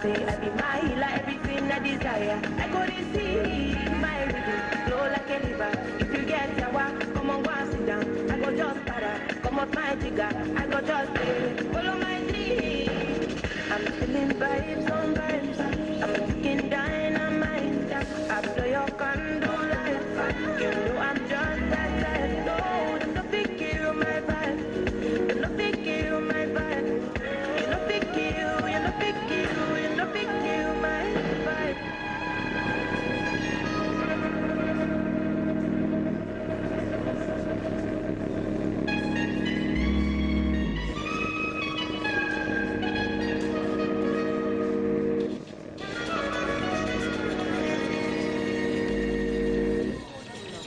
say I be my healer, everything I desire. I go to see my rhythm, flow like a river. If you get yawa, come on, go and sit down. I go just para, come up my jigger. I go just follow my dream. I'm feeling vibes on vibes. I'm kicking dynamite. I blow your candle light. You know I'm just that type. No, there's no big kill my vibe. There's no big kill my vibe. You know big kill, you know big kill, you know big kill my vibe.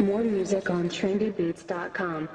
More music on trendybeats.com.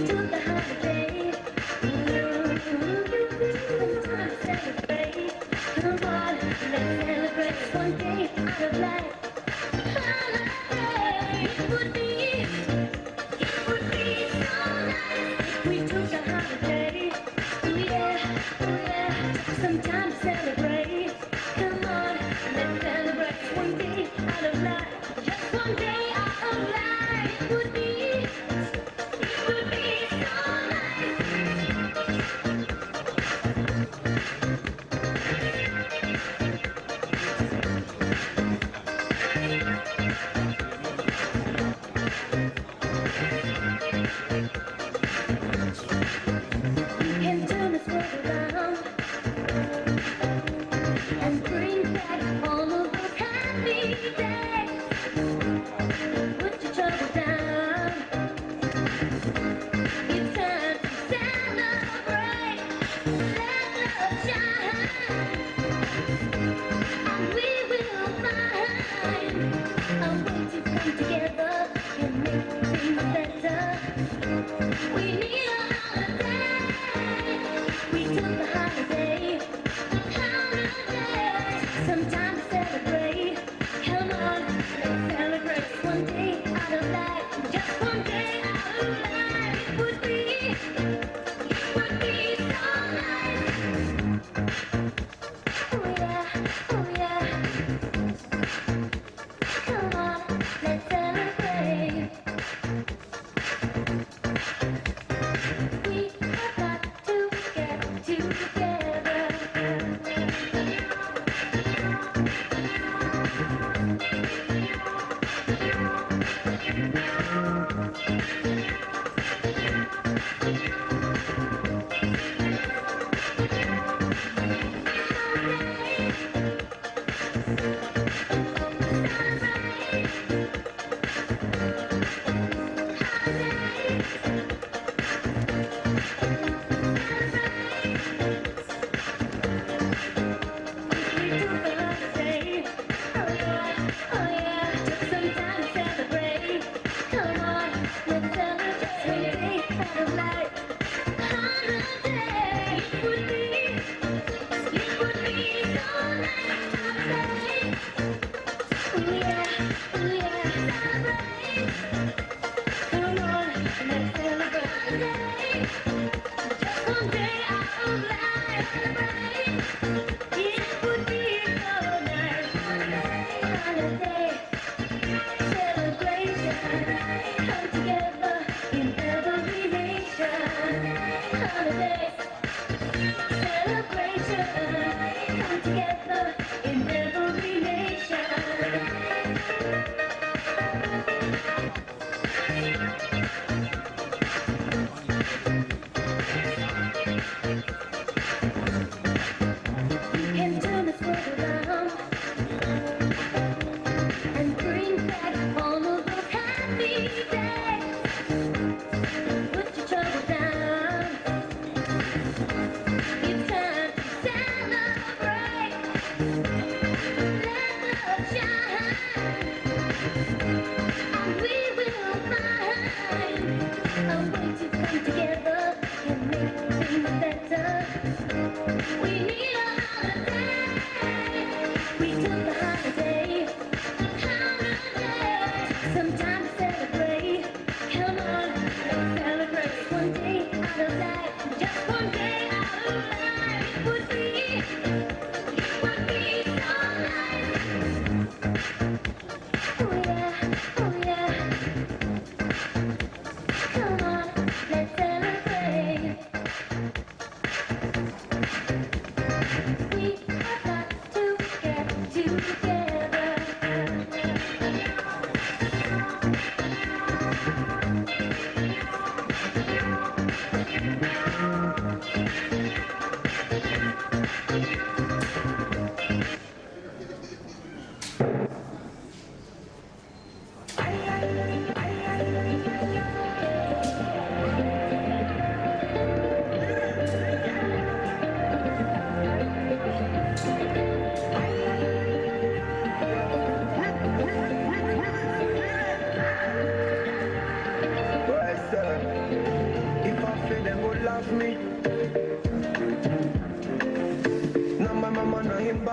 took a holiday. Time to celebrate. Come on, let's celebrate one day out of life. Holiday would be, it would be so nice if we took a holiday. Oh yeah, oh yeah. Some time to celebrate. Come on, let's celebrate one day out of life. Just one day out of life would be, it would be so nice. We can turn this world around and bring back all of those happy days. Put your troubles down. It's time to celebrate. Let love shine, and we will find a way to come together and make things better. We need a holiday. We took a holiday. Holiday. Some time to celebrate. Come on, let's celebrate one day out of life. Just one day out of life would be, it would be so nice. Oh yeah, oh yeah. Come on, let's celebrate. We have got to get together.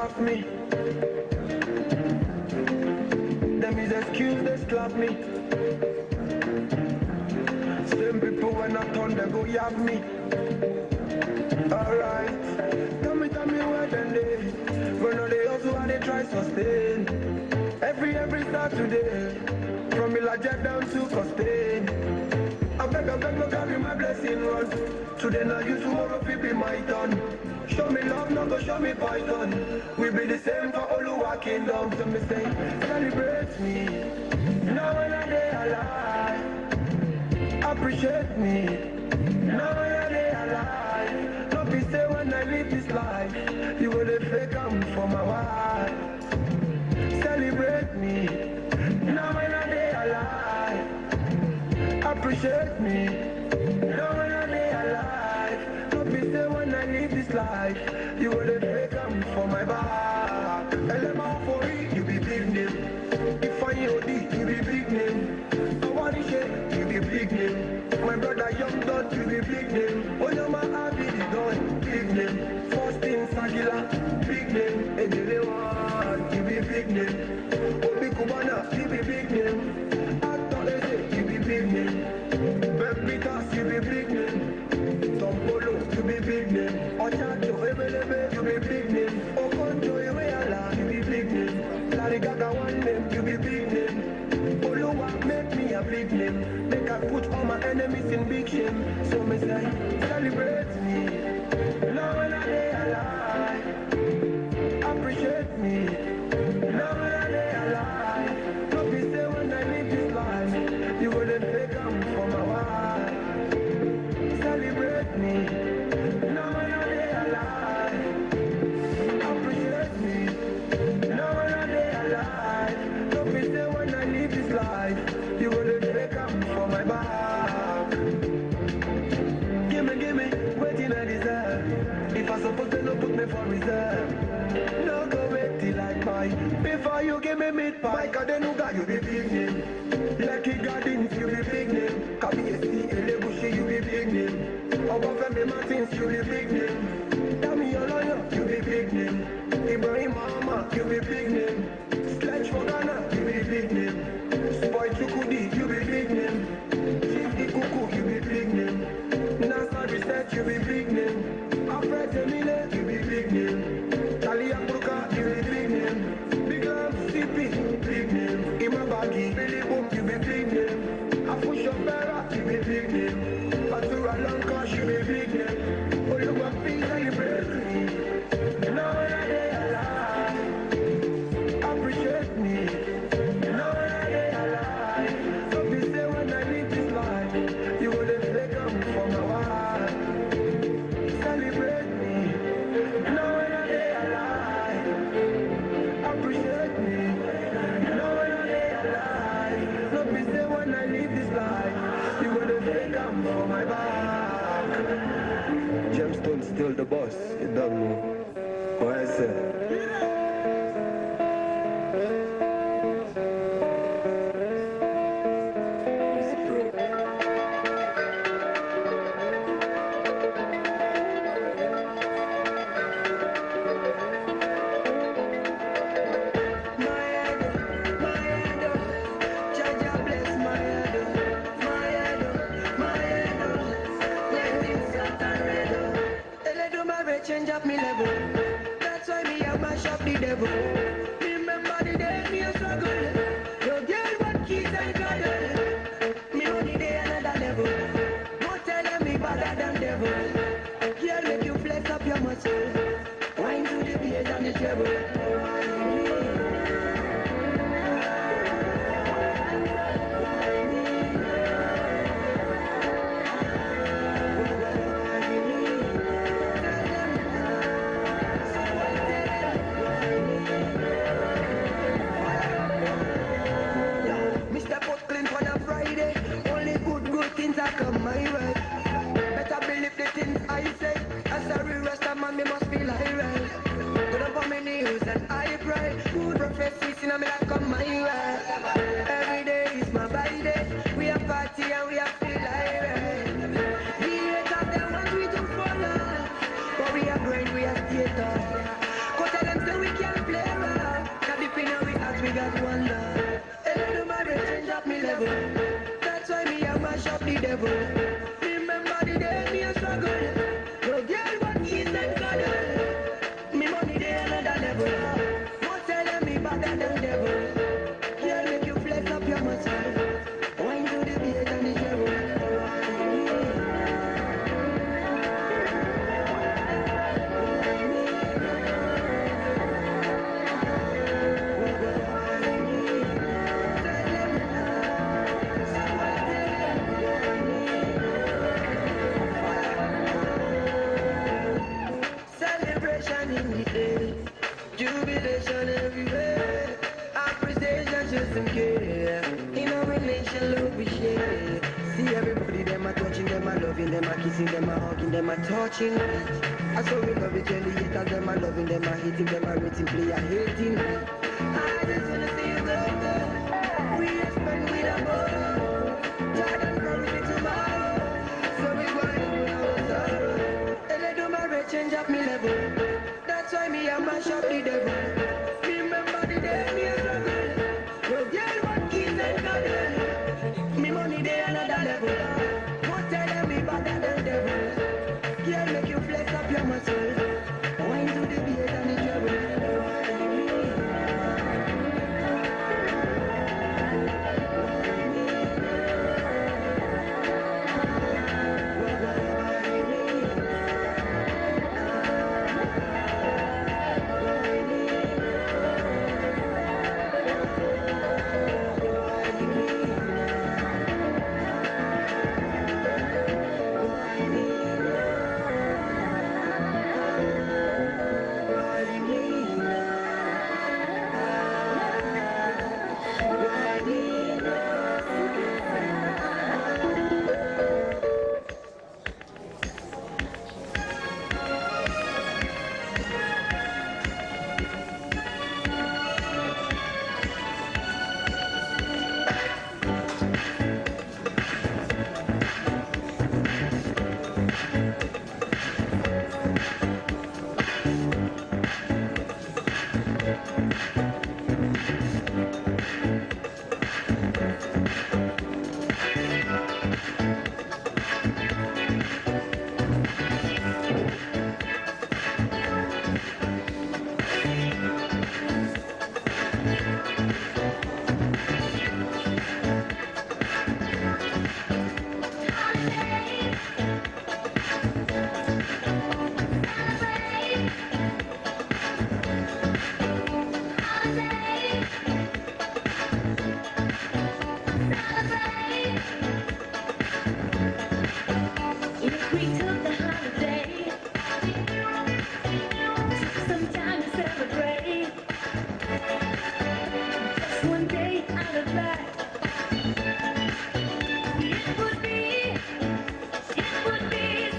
laugh me. Them is excuse, they slap me. Same people when I turn, they go yab me. Alright, tell me where them they. When all they also how they try sustain. Every Saturday, from Ilajet down to Costain. I beg, no carry my blessing run. Today now you, tomorrow will be my turn. Show me love, no go show me python. We be the same for all who are kingdom. So me say, celebrate me. Now when I day alive, appreciate me. Now when I day alive, don't be say when I live this life, you will fake come for my wife. Celebrate me. Now when I day alive, appreciate me. Now when I day alive, don't be say when I live this life, you will fake come for my back. Elema for it, you be big name. If I OD, you be big name. I want to shake, you be big name. My brother Young Dot, you be big name. Oyama Abi, the Don, big name. First in Sagila, big name. Ejele One, you be big name. Obi Kubana, you be big name. Ato Eze, you be big name. Bepitas, you be big name. Tom Polo, you be big name. Ochacho, Ebelebe, you be big name. Okonjo, Iweala, you be big name. Larigaga, one name, you be big name. Oluwa, make me a big name. Make I put all my enemies in big shame. So me say, celebrate me. Now when I day alive, appreciate me. Now when I day alive, don't be say when I live this life, you wouldn't fake come for my wife. Celebrate me. Now when I day alive, appreciate me. Now when I day alive, don't be say when I live this life, you wouldn't fake come for my back. Give me, waiting I deserve. If I supposed to no put me for reserve. No go wait till I buy. Before you give me meat pie, Kadenuga, you be big name. Lucky Gardens, you be big name. Kabiesi, Elegushi, you be big name. Obafemi Martins, you be big name. Dami Oloyo, you be big name. Ibrahim Mahama, you be big name. Sledge for Ghana, you be big name. Spoy Chukudi, you be big name. Chief Ikuku, you be big name. NASA Research, you be big name. Alfred Emile, you be big name. Charlie Ambuka, you be big name. Big Lam, CP, big name. Imabagi, Billy Boom, you be big name. Afusho Bera, you be big name. Fatura Lanka, you be big name. Oluwa Fi, celebrate me. Now when I day alive, appreciate me. Now when I day alive, don't be say when I live this life, you wouldn't fake come for my wife. Celebrate me. Now when I day alive, appreciate me. Now when I day alive, don't be say when I live this life, you wouldn't fake come for my back. Gemstone still the boss, you don't know. What I say? Change up me level. That's why me I mash up the devil. Remember the day me a struggle. Your girl want kids and cuddle. Me only day another level. Don't tell them me better than devil. Girl make you flex up your muscle. Wine to the bass and the treble. them a kissing, them a hugging, them a touching. I saw we love it when the haters, them a loving, them a hating, them a rating, play a hating. I just wanna see you go, go. We expect we the ball. Jordan promise me tomorrow. So we going to our sorrow. And I do my red change up me level. That's why me a mash up the devil. Remember the day me a struggle. Well, girl, what keys and cuddle. Me money they another level. What tell them me better than devil. Girl, make you flex up your muscles. Wine to the beat and the treble. It would be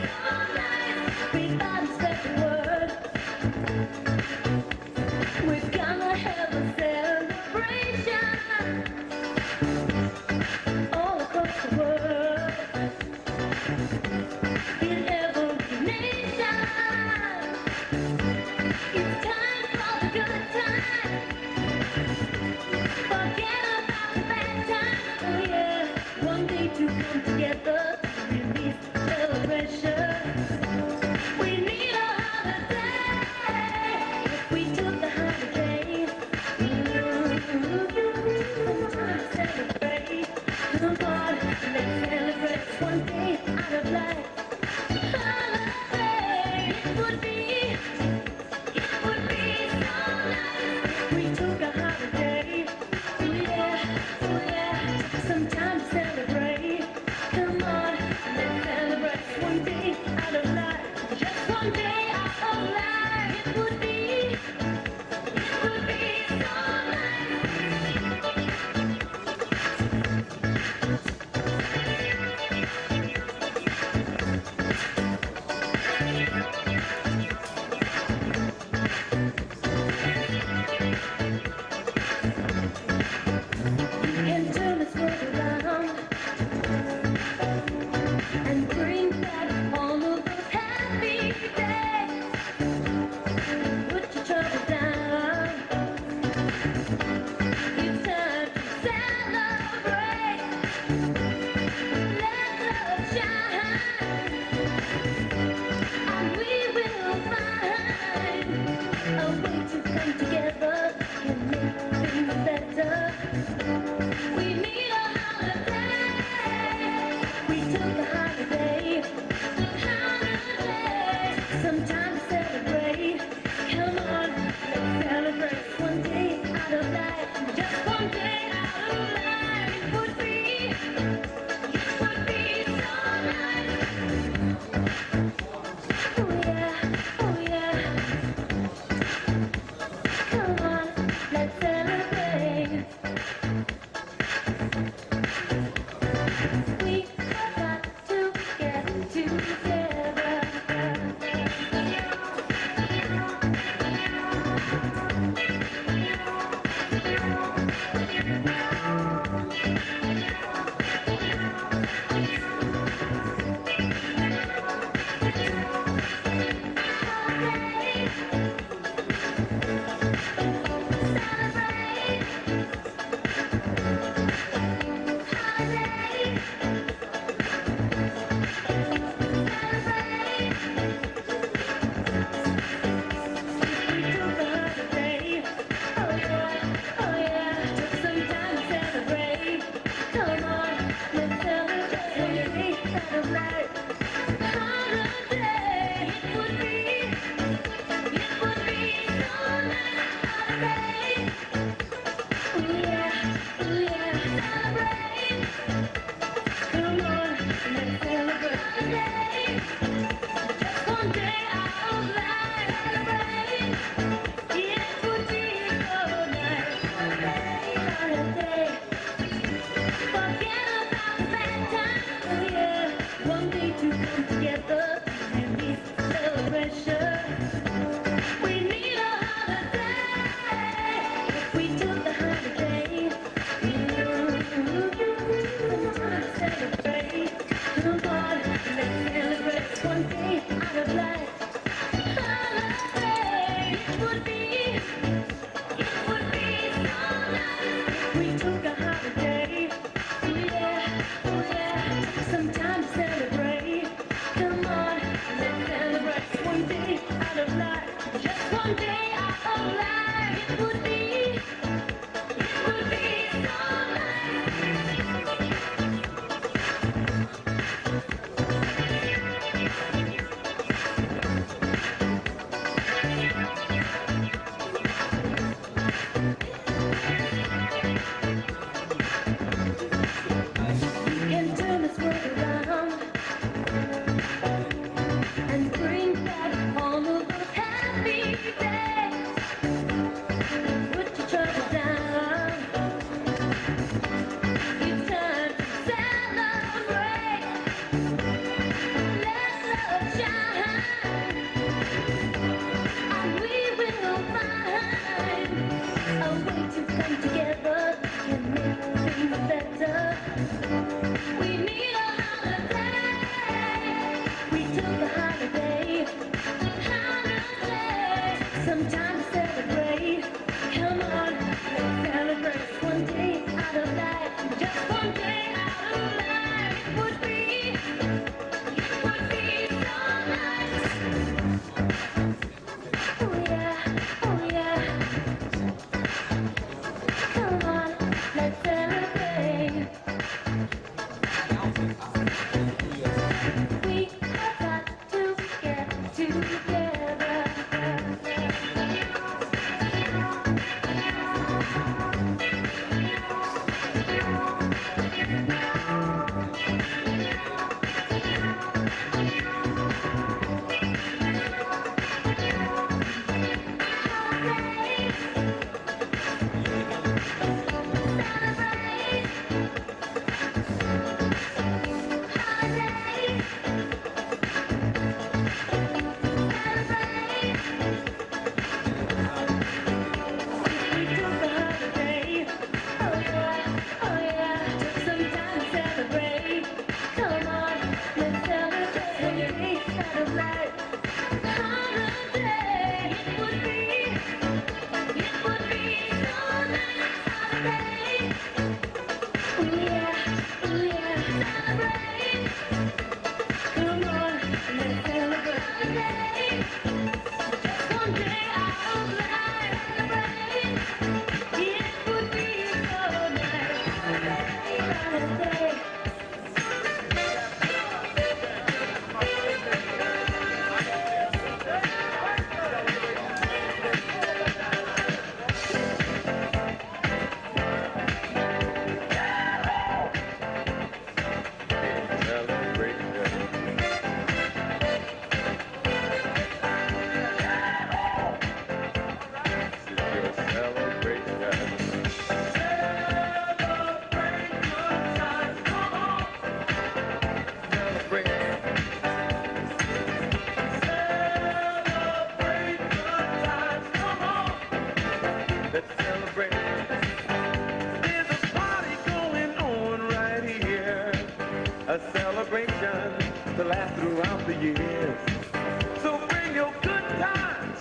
better. We need a holiday. We took a holiday. Holiday. Some time to celebrate. Come on, let's celebrate. One day out of life. Just one day out of life. It would be so nice. Oh yeah, oh yeah. Come on, let's celebrate. We have got to get together. To last throughout the years. So bring your good times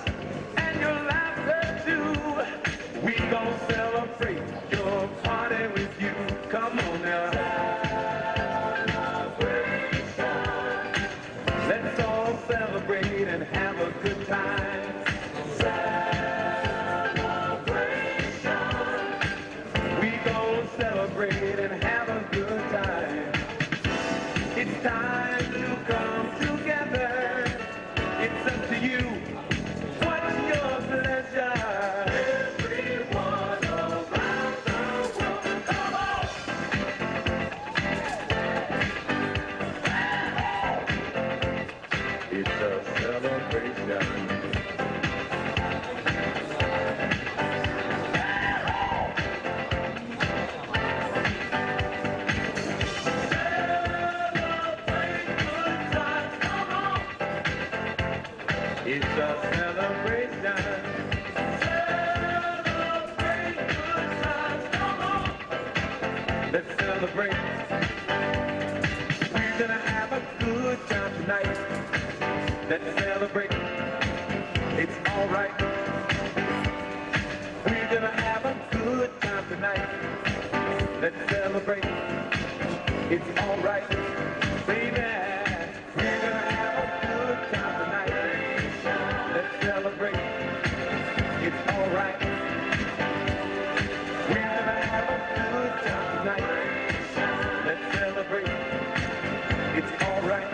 and your laughter too. We gon' celebrate your party with you. Come on now. Celebration. Let's all celebrate and have a good time. Celebration. We gon' celebrate and have a good time. It's time to come together. It's up to you. What's your pleasure? Everyone around the world, come on! It's a celebration. It's a celebration. Celebrate good times, come on. Let's celebrate. We're gonna have a good time tonight. Let's celebrate. It's alright. We're gonna have a good time tonight. Let's celebrate. It's alright. Baby, we're gonna have a good time tonight. Let's celebrate. It's all right. We're gonna have a good time tonight. Let's celebrate. It's all right.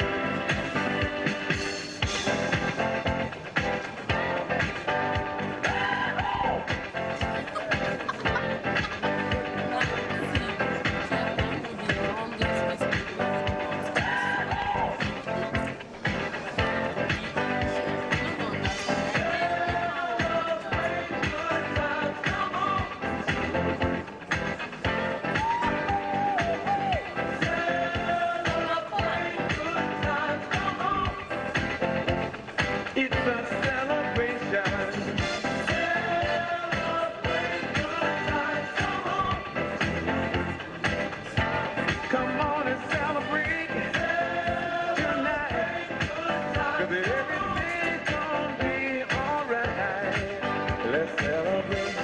everything's gonna be alright. Let's celebrate.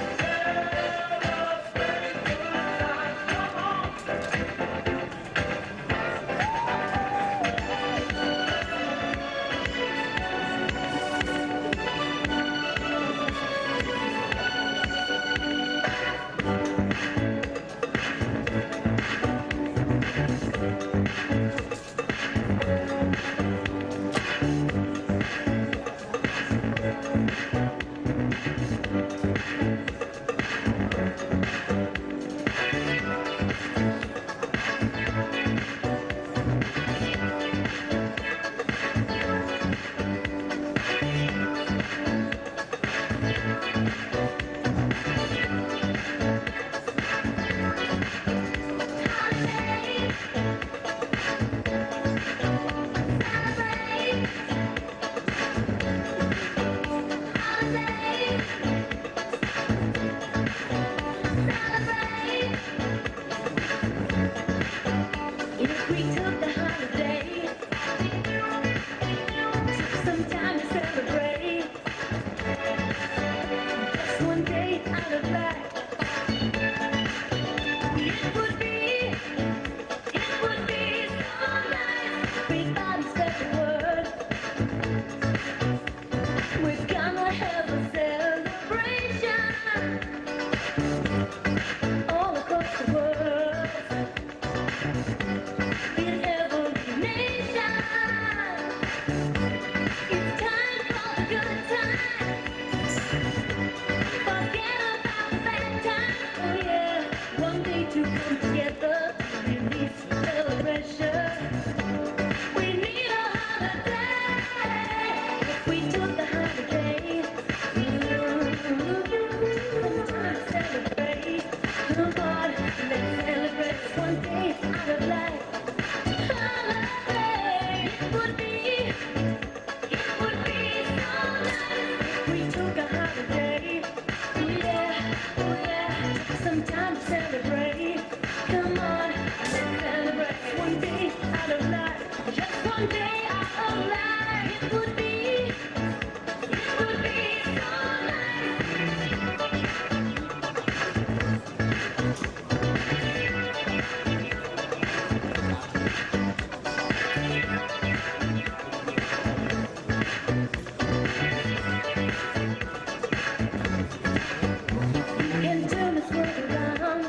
If we took the holiday, took some time to celebrate, just one day out of life, it would be so nice. We gotta spread the word. We're gonna have a celebration all across the world. In every nation, it's time for a good time. Forget about the bad times, oh yeah. One day to come together, release celebration. We need a holiday. If we took the holiday, time to celebrate. Come on, let's celebrate one day out of life. Holiday, it would be so nice if we took a holiday. Oh yeah, some time to celebrate. Come on, let's celebrate one day out of life. Just one day out of life. It would be so nice. Can turn this world around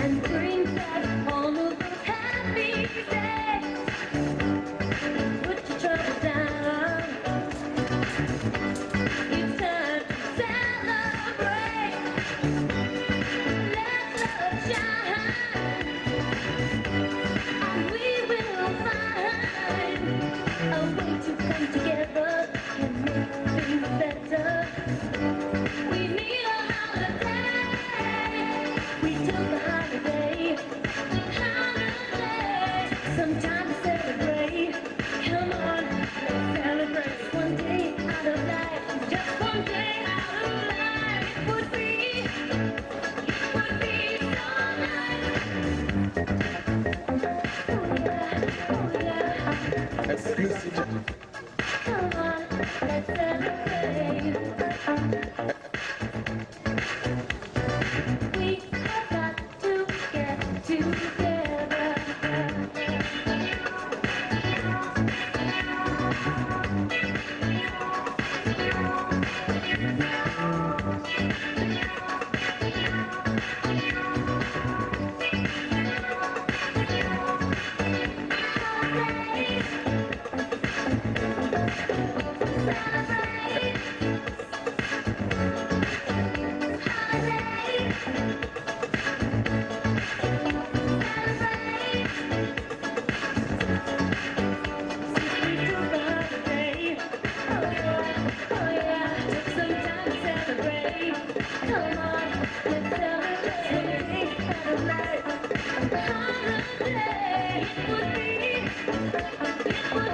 and bring back all of those happy days. Put your troubles down. It's time to celebrate. Let love shine, and we will find a way to come together and make things better. We need a holiday. We took a holiday. Some time to celebrate. Come on, let's celebrate one day out of life. Just one day out of life. It would be so nice. Oh yeah. Exclusive. Come on, let's celebrate. We have got to get together. It would be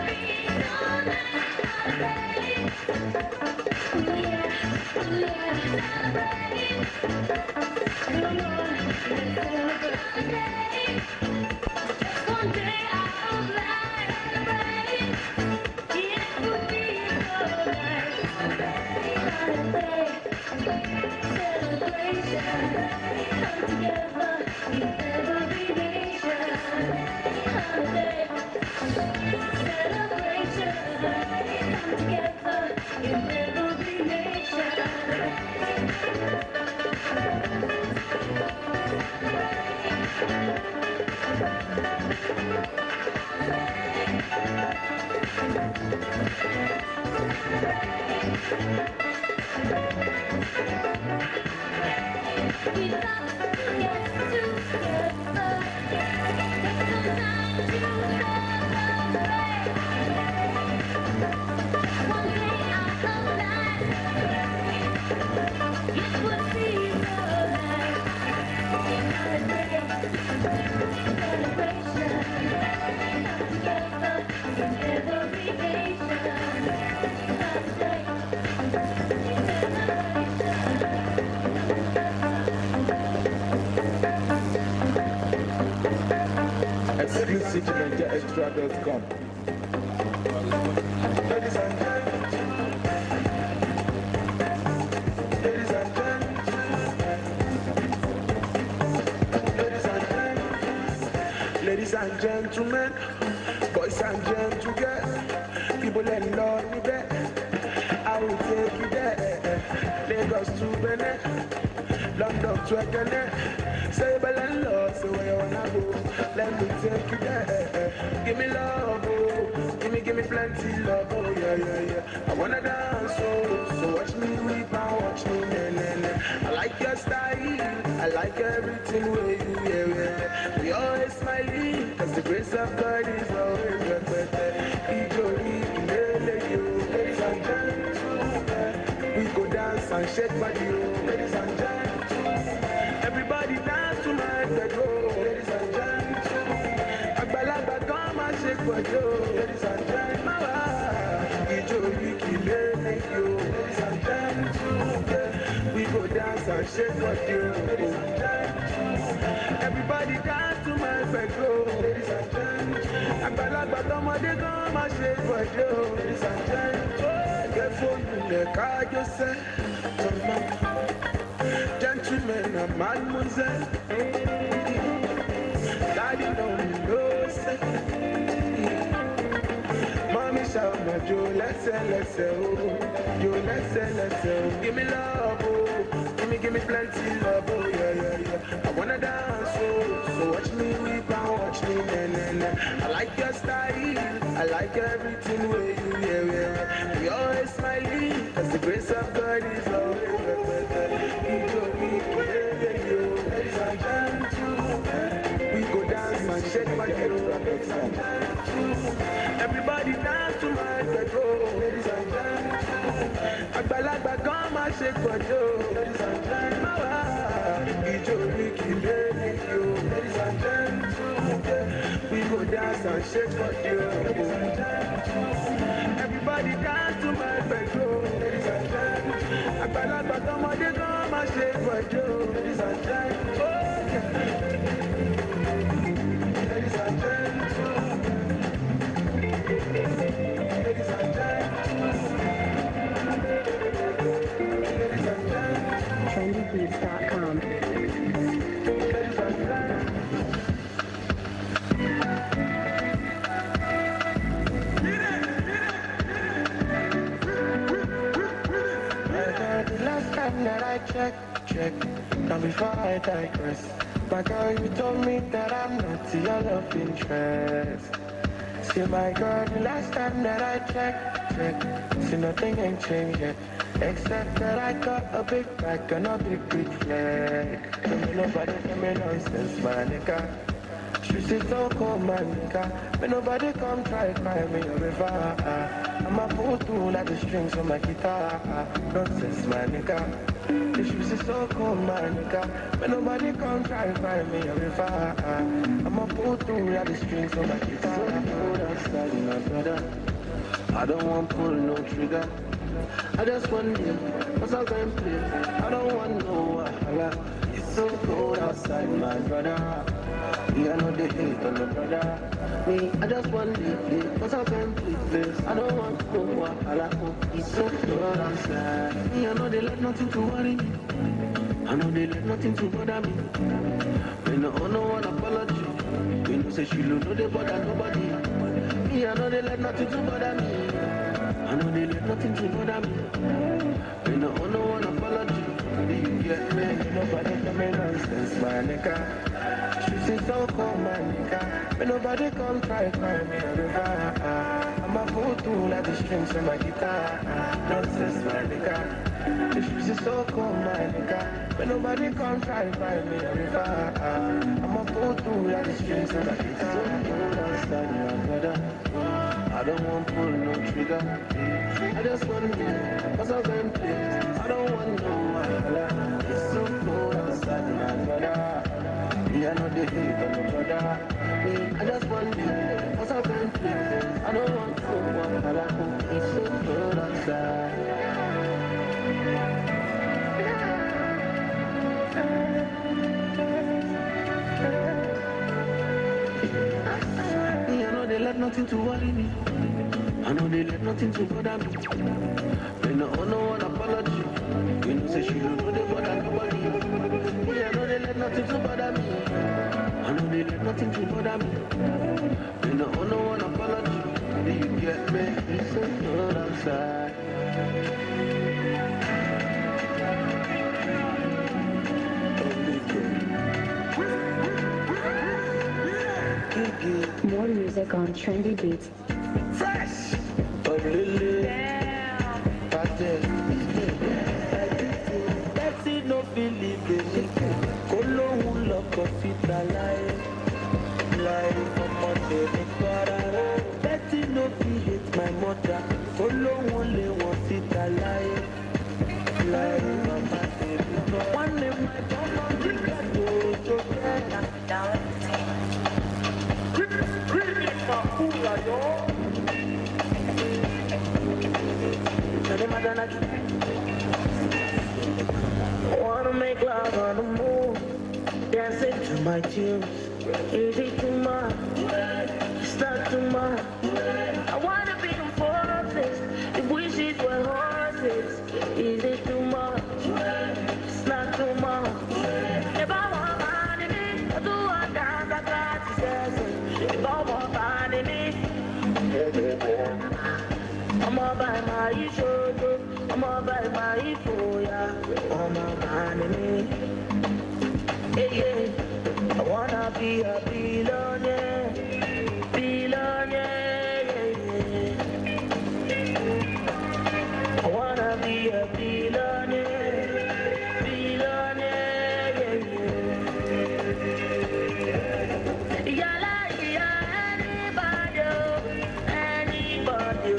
Extra.com. Ladies and gentlemen, boys and gentlemen, people in love me there. I will take you there. Lagos to Benin, London to Ekene. Say Belen love, say where you wanna go. Let me take you there. Give me love, oh. Give me plenty love, oh yeah. I wanna dance, oh. So watch me weep and watch me I like your style, I like everything with you, yeah. We always smiling, cause the grace of God is always with us. Ladies and gentlemen, we go dance and shake body, ladies and gentlemen. Everybody dance to my bedroom, ladies and gentlemen. Agbalagba come and shake body, ladies and gentlemen. Ladies and gentlemen, we go dance and shake body, ladies and gentlemen. Everybody dance to my bedroom, ladies and gentlemen. Agbalagba come and shake body, ladies and gentlemen. Get for you, like I just said, gentlemen and mademoiselle, daddy don't know, say, mommy shout my Joe, let's say, oh, Joe, let's say, oh, give me love, oh, give me plenty love, oh, yeah, I wanna dance, oh, so watch me weep and watch me, I like your style, I like everything with you, yeah, we always smiling, cause the grace of God is always with us. Ladies and gentlemen, we go dance and shake my head, ladies and gentlemen. Everybody dance to my bedroom, ladies and gentlemen. Agbalagba come and shake my head, ladies and gentlemen. Ladies and gentlemen, we go dance and shake my head, ladies and gentlemen. Everybody dance to my bedroom, ladies and gentlemen. Agbalagba come and shake my head, ladies and gentlemen. Ladies and gentlemen. Ladies and gentlemen. trendybeats.com. Ladies and gentlemen. The last time that I checked, now before I digress, my girl, you told me that I'm not your love interest. See my girl, the last time that I checked, see nothing ain't changed yet, except that I got a big back and a big flag. Tell me nobody, tell me nonsense, my nigga. She said so cold, my nigga. But nobody come try me a river. I'm a fool too, like the strings on my guitar. Nonsense, my nigga. The shoes is so cold, my nigga. But nobody come try me a river. I'm a fool too, like the strings on my guitar. So cold outside, my brother. I don't want pull no trigger. I just want you, cause I'm going to play. I don't want no wahala. It's so cold outside, my brother. Me, I know they hate on the brother. Me, I just want to play, cause I'm going to play. I don't want no wahala. It's so cold outside. Me, I know they let nothing to worry me. I know they let nothing to bother me. Me no owe no one apology. Me no say she don't know they bother nobody. Me, I know they let nothing to bother me. I know they let nothing to bother me. They no owe no one apology. Do you get me? Nobody come in nonsense, my nigga. Streets is so cold, my nigga. But nobody come try me on the river. I'm a fool too, like the strings on my guitar. Nonsense, my nigga. The streets is so cold, my nigga. But nobody come try me on the river. I'm a fool too, like the strings on my guitar. So cold outside, my brother. I don't want to pull no trigger. I just want to cause I'm going to play. I don't want no one. It's so cold outside, my brother. Me, I know they hate on the brother. Me, I just want to cause I'm going to play. I don't want no one. It's so cold outside. Me, I know they let nothing to worry me. I know they let nothing to bother me. They no owe no one apology. You know say she don't know they bother nobody. Me, I know they let nothing to bother me. I know they let nothing to bother me. They no owe no one apology. Do you get me? It's so cold outside. More music on Trendy Beats. Fresh! Oh, Lily. That's it, no feeling, baby. Kolo hula kofita life from Monday to Friday. That's it, no feel it, my mother. Kolo hula wasita life from Monday to Friday. One day my mama will go together. Wanna make love on the move, dancing to my tunes. Is it too much? It's not too much. I wanna be the forces, if wishes were horses. Is it too much? It's not too much. If I want money, I do what I got to say. If I want money, I'ma buy my shoulder, I'ma buy my foya, I'ma buy me. Hey, yeah, I wanna be a billionaire, yeah, yeah. I wanna be a billionaire, yeah, yeah. Yeah, anybody.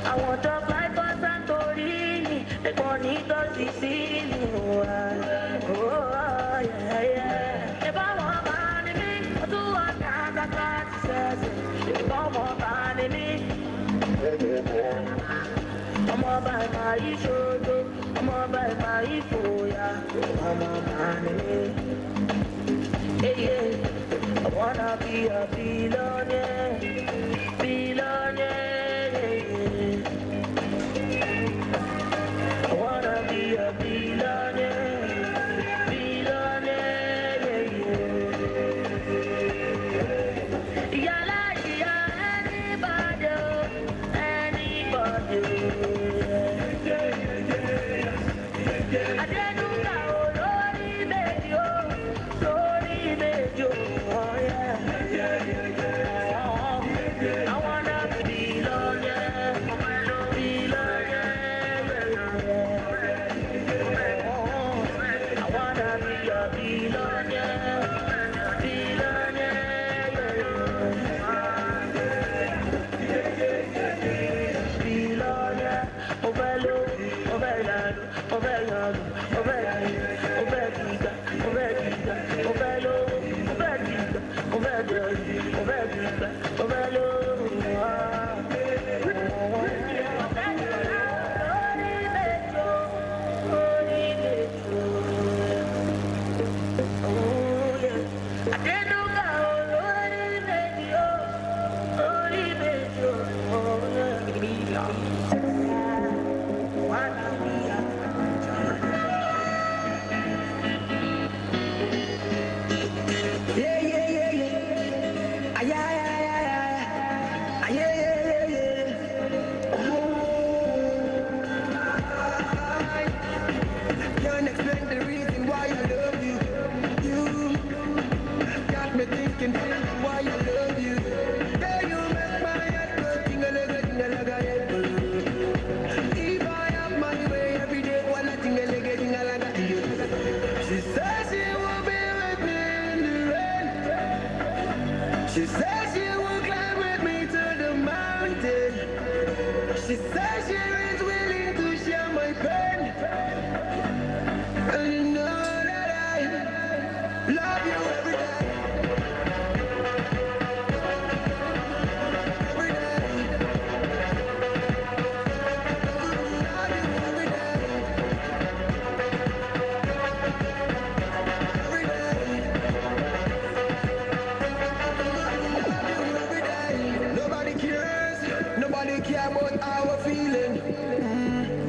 I want to fly for Santorini, the Bonito Sicily. Oh, yeah, yeah. If I want money, I do what I got to say. If I want money, I'ma buy my shoulder, I'ma buy my foya, I'ma money. Hey, yeah, I wanna be a billionaire, yeah. I wanna be a billionaire, yeah. Yeah, like anybody. I didn't know, Lord, oh yeah. Oh yeah. I didn't know God, Yeah, yeah, yeah, yeah. Ah, yeah, yeah, yeah, yeah. Ah, yeah, yeah, yeah, yeah. Can't explain the reason why I love you. You got me thinking, feeling why I love you. Yeah, you make my head go ting-a-ling-a-ting-a-ling-a, yeah. If I have my way every day, while I ting-a-ling-a-ting-a-ling-a, yeah. She says she will be with me in the rain. She says she will climb with me to the mountain. She says she is willing to share my pain. And you know that I love you every day. Every day. Love you every day. Every day. Every day. Nobody cares. Nobody care about our feeling.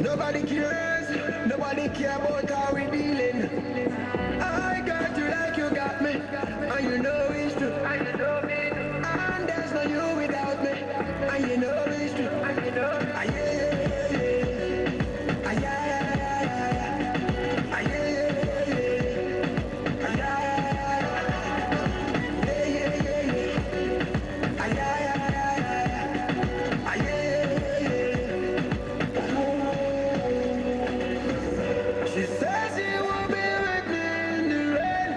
Nobody cares. Nobody care about how we dealing. I got you like you got me, and you know it's true. And you know me. And there's no you without me, and you know it's true. And you know. Ah, yeah, yeah, yeah. Ah, yeah, yeah, yeah, yeah. Ah, yeah, yeah, yeah. Ah, yeah, yeah, yeah, yeah. Yeah, yeah, yeah, yeah. Ah, yeah, yeah, yeah, yeah. Ah, yeah, yeah, yeah. She says she will be with me in the rain.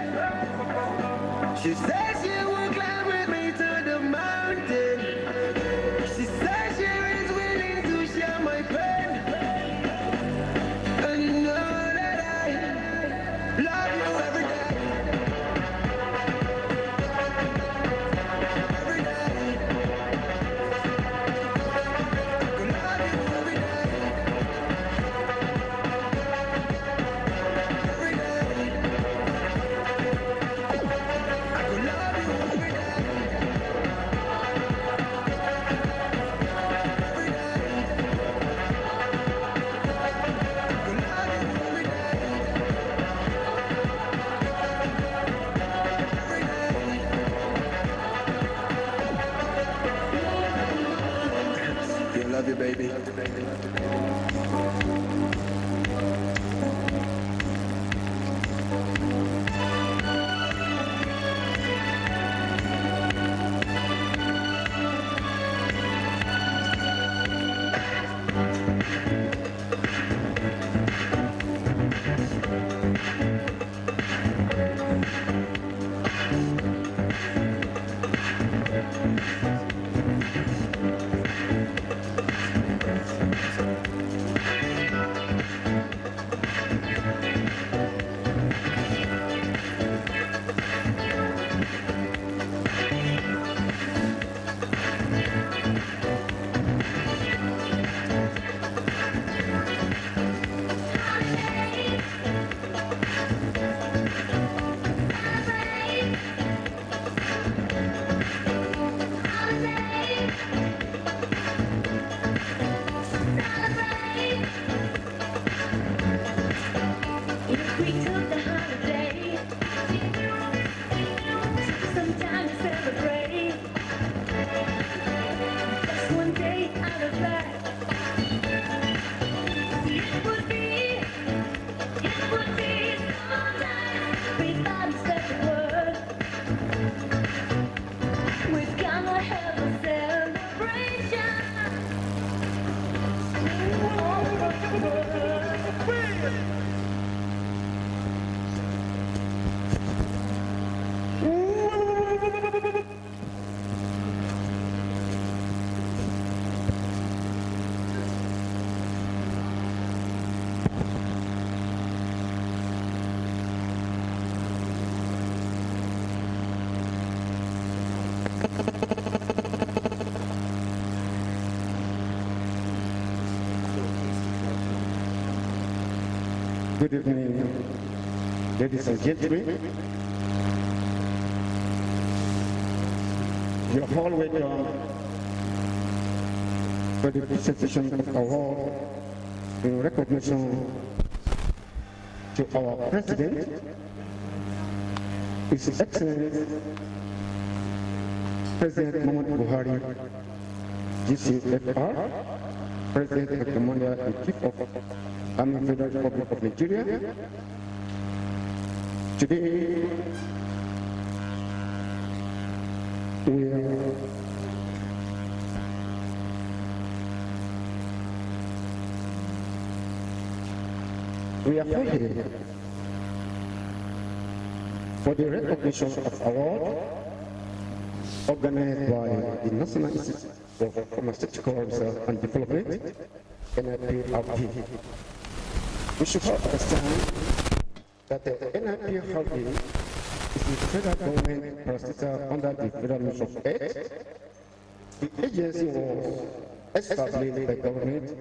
She says she will climb with me to the mountain. She says she is willing to share my pain. And you know that I love you every day. Every day. I could love you every day. Every day. I could love you every day. Every day. I could love you every day. Every day. Yeah, love you, baby. If we took the holiday, some time to celebrate. Just one day out of that. It would be so nice without a special word. We're gonna have a celebration. Good evening, ladies and gentlemen. You are all welcome for the presentation of award in recognition to our President, His Excellency President Muhammadu Buhari, GCFR, President and Commander-in-Chief of Army Federal Republic of Nigeria. Today, we are here for the recognition of award organized by the National Institute of Pharmaceutical Research and Development, NIPRD. We should understand that the NIPRD is the federal government parastatal under the Federal Ministry of Health. The agency was established by government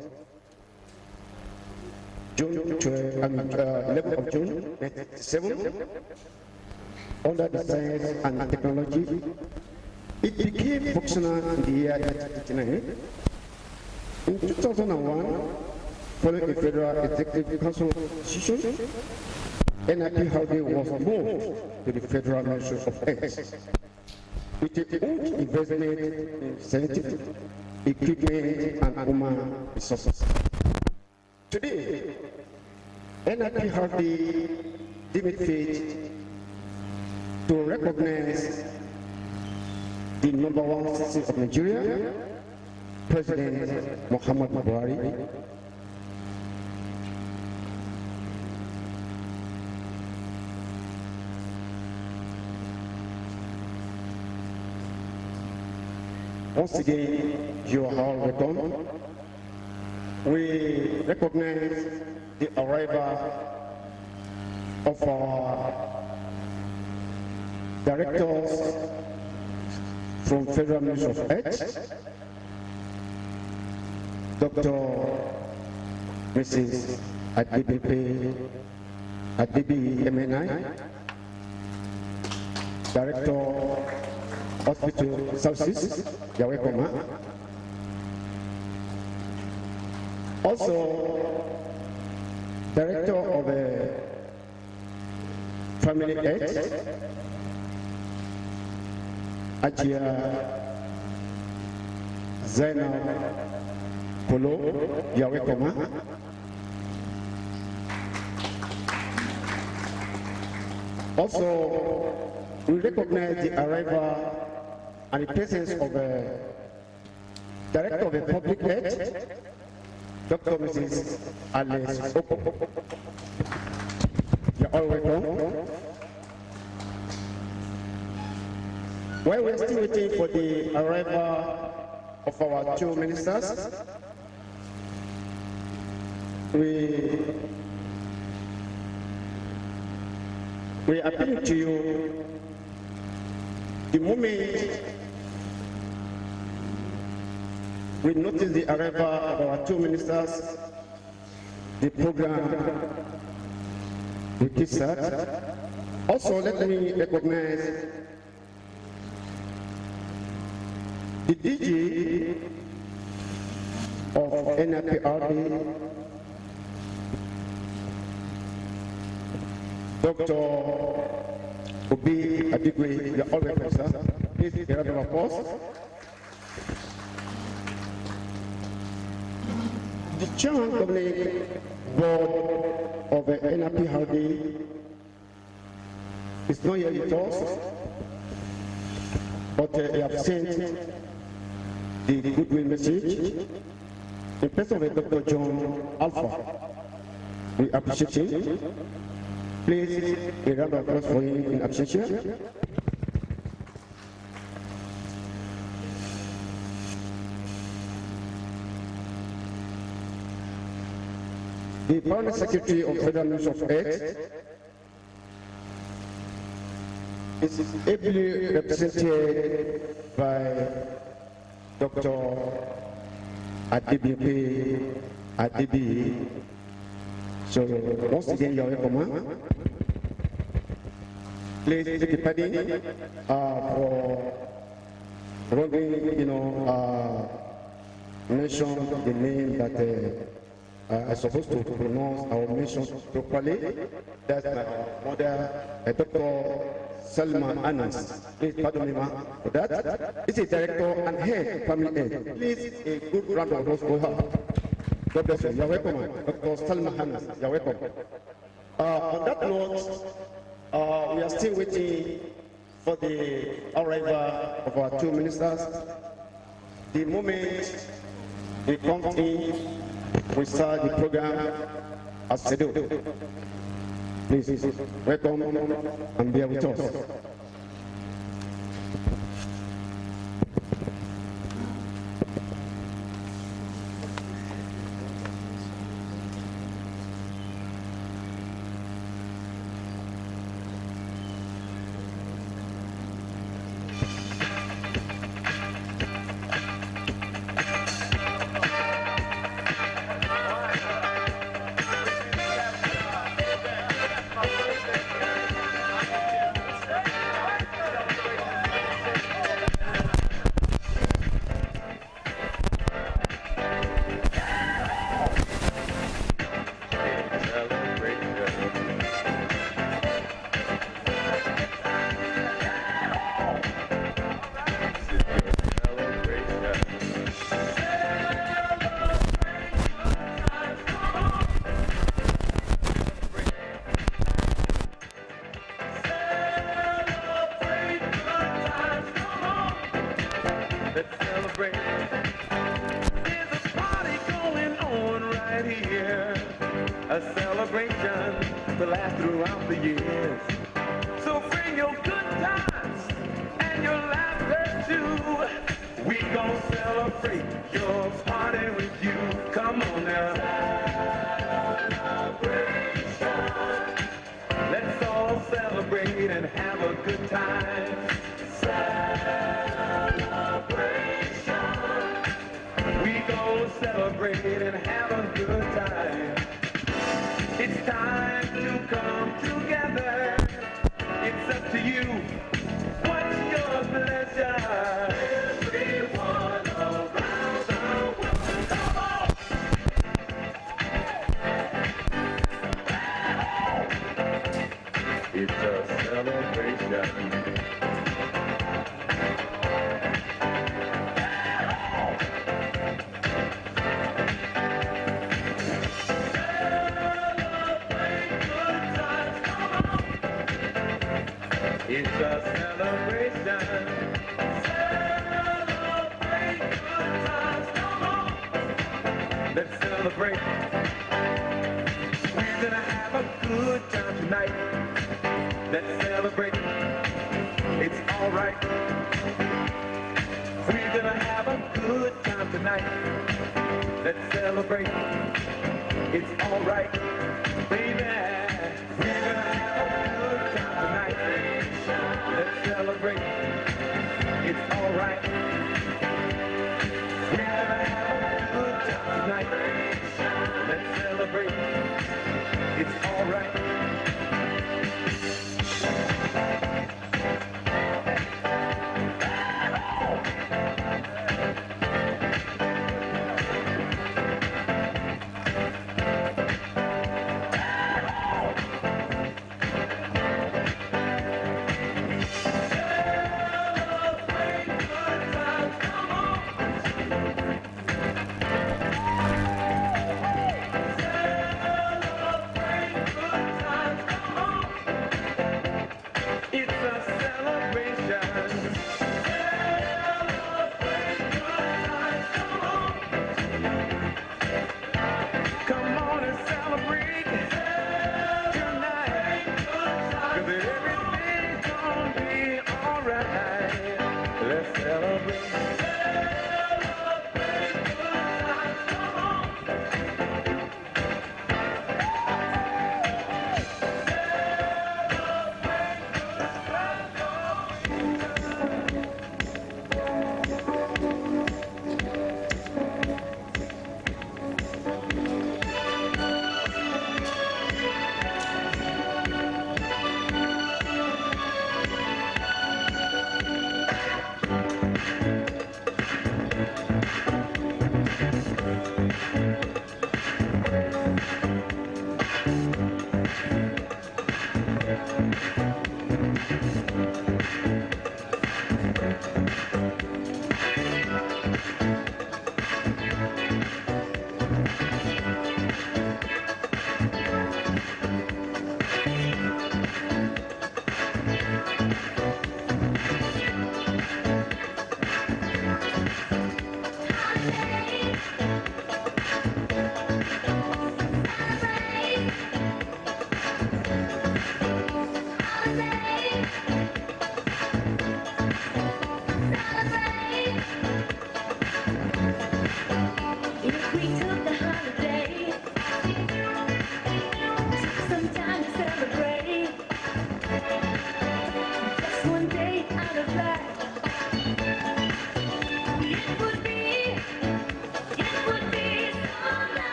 June 11th of June 1997 under the Science and Technology. It became functional in the year 1989. In 2001, following a Federal Executive Council decision, NIPRD was moved to the Federal Ministry of Health with a huge investment in scientific equipment and human resources. Today, NIPRD deemed it fit to recognize the #1 citizen of Nigeria, President Muhammadu Buhari. Once again, you are all welcome. We recognize the arrival of our directors from Federal Ministry of Health, Dr. Mrs. Adibi MNI, Director Hospital Services, you're welcome. Also, Director of Family Health, Ajia Zainab Polo, you're welcome. Also, we recognize the arrival and the presence of Director of Public Health, Dr. Mrs. Alice Oko. You're all welcome. While we're still waiting for the arrival of our two ministers, we appeal to you the moment we notice the arrival of our two ministers, the program will kick start. Also, let me recognize the DG of NIPRD, Dr. Obi Adigwe, you're all welcome, sir. Please, a round of applause. The chairman of the board of the NIPRD is not yet with us, but they have sent the goodwill message in person of Dr. John Alpha. We appreciate him. Please, a round of applause for him in appreciation. The Permanent Secretary of Federal Ministry of Health is ably represented by Dr. Adibi. So once again, you are welcome. Please take a pardon for won't mention the name that I'm supposed to pronounce or mention properly. That's my mother, Dr. Salman Anas. Please pardon me, ma, for that. This is director and head, family head. Please, a good round of applause for her. God bless you. You're welcome, ma. Dr. Salman Anas. You're welcome. On that note, we are still waiting for the arrival of our two ministers. The moment they come in, we start the program as scheduled. Please, welcome and be with us.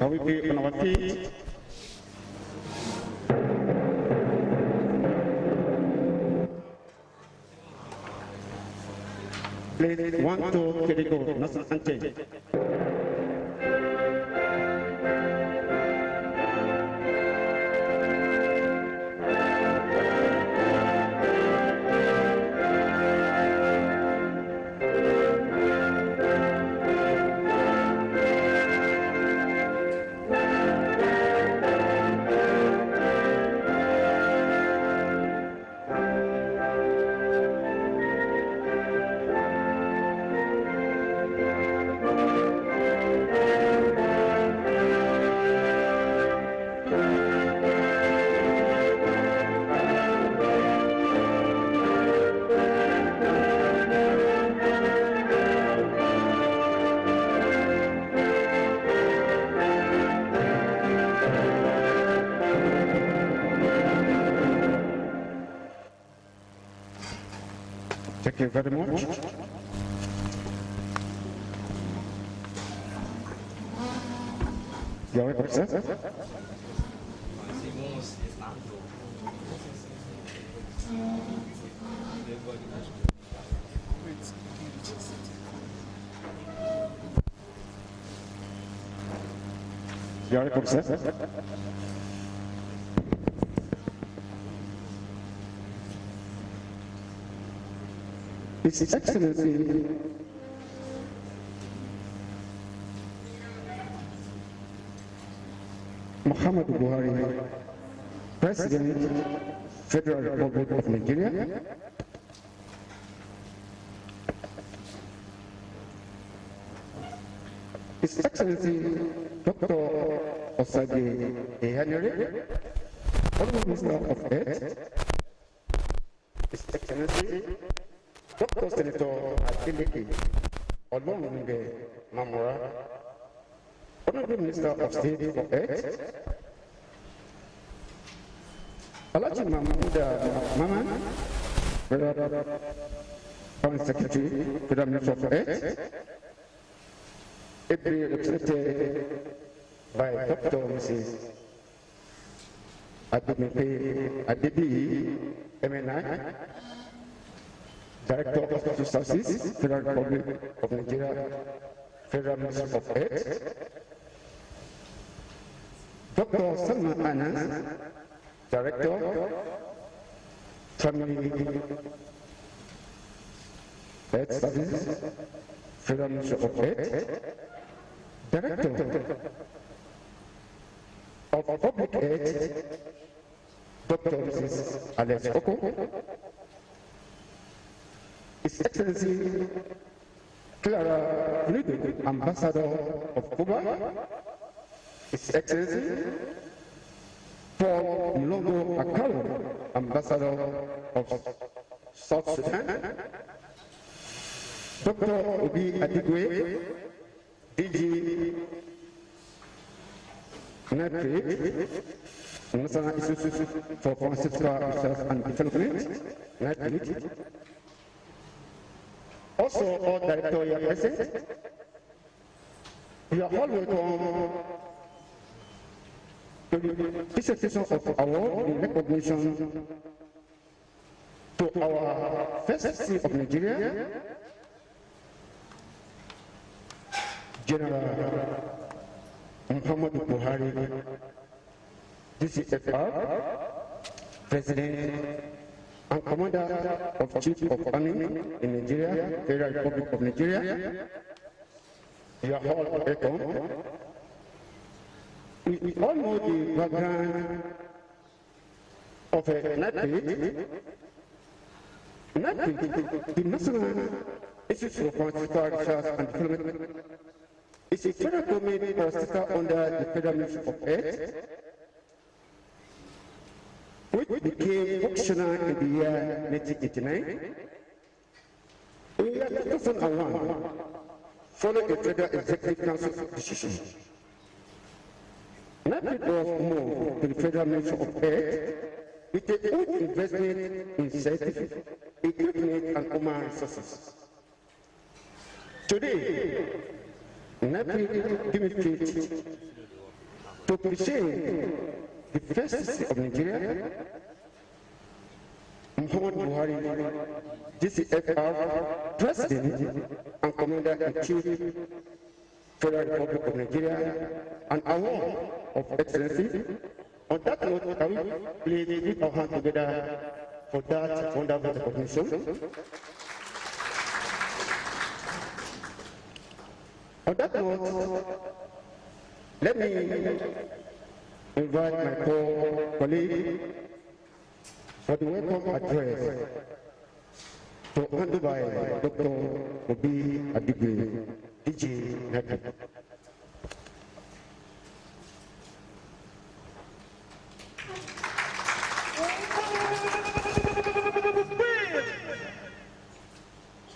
Shall we be on our feet? Please, 1, 2, 3, go. National anthem. Thank you very much. You are ready, sir? You are ready, sir? His Excellency Muhammadu Buhari, President, Federal Republic of Nigeria, His Excellency Dr. Osage Ehanere, Honorable Minister of Health, His Excellency Dr. Senator Adeleke Olonge Mamora, Honorable Minister of State for Health, Alaji Mahmoud Mama, Federal Foreign Secretary, Federal Minister of Health, ably represented by Dr. Mrs. Adebi MNI, Director of Social Services, Federal Republic of Nigeria, Federal Ministry of Health, Dr. Salma Anas, Director, Family Health Services, Federal Ministry of Health, Director of Public Health, Dr. Mrs. Alex Oko, His Excellency Clara Fluid, Ambassador of Cuba, His Excellency Paul Mlongo Akalo, Ambassador of South Sudan, Dr. Obi Adigwe, DG NIPRD, National Institute for Pharmaceutical Research and Development, NIPRD. Also, all directorial present, we are all welcome to the presentation of award in recognition to our first city of Nigeria, General Muhammadu Buhari, DCFR, President and Commander of Chief of Army in Nigeria, Federal Republic of Nigeria. You are all welcome. We all know the background of NIPRD. NIPRD, the National Institute for Pharmaceutical Research and Development, is a federal government parastatal under the Federal Ministry of Health, which became functional in the year 1989. In the year 2001, following a Federal Executive Council decision, NIPRD was moved to the Federal Ministry of Health with a huge investment in scientific equipment and human resources. Today, NIPRD demonstrates to appreciate the first of Nigeria, Muhammadu Buhari, GCFR President and Commander-in-Chief, Federal Republic of Nigeria, an award of excellency. On that note, can we please put our hands together for that wonderful recognition? On that note, let me invite my colleague for the welcome address to handled by Dr. Obi Adigwe, DG NIPRD.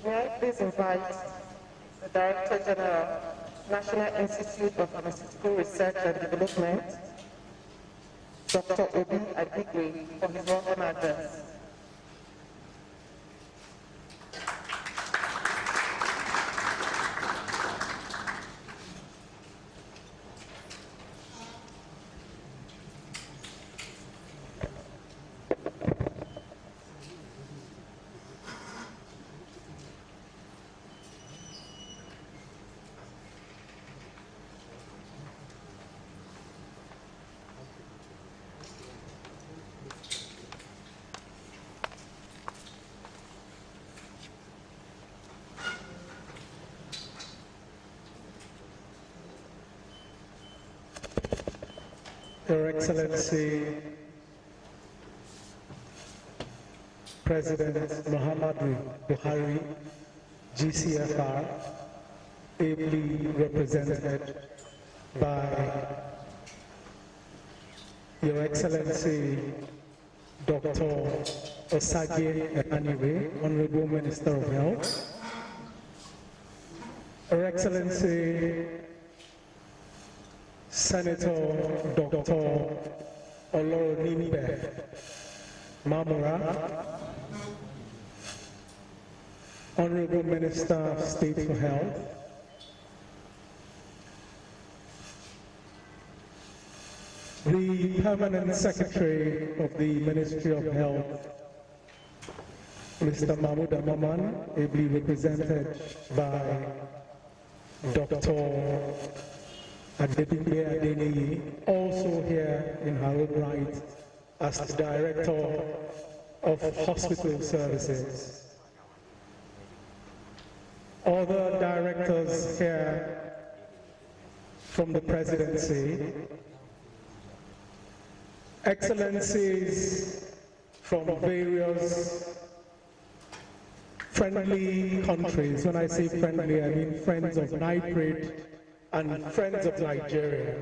May I please invite the Director General, National Institute of Pharmaceutical Research and Development, Dr. Obi Adigwe, for his welcome address. Your Excellency, President Muhammadu Buhari, GCFR, ably represented by Your Excellency, Dr. Osage Aniwe, Honorable Minister of Health, Your Excellency, Senator Dr. Oloronimbe Mamura, Honorable Minister of State for Health, the Permanent Secretary of the Ministry of Health, Mr. Mahmoud Maman, ably represented by Dr. Adedeye, also here in her own right as the Director of Hospital Services. Other directors here from the Presidency, Excellencies from various friendly countries. When I say friendly, I mean friends of NIPRD and friends of Nigeria.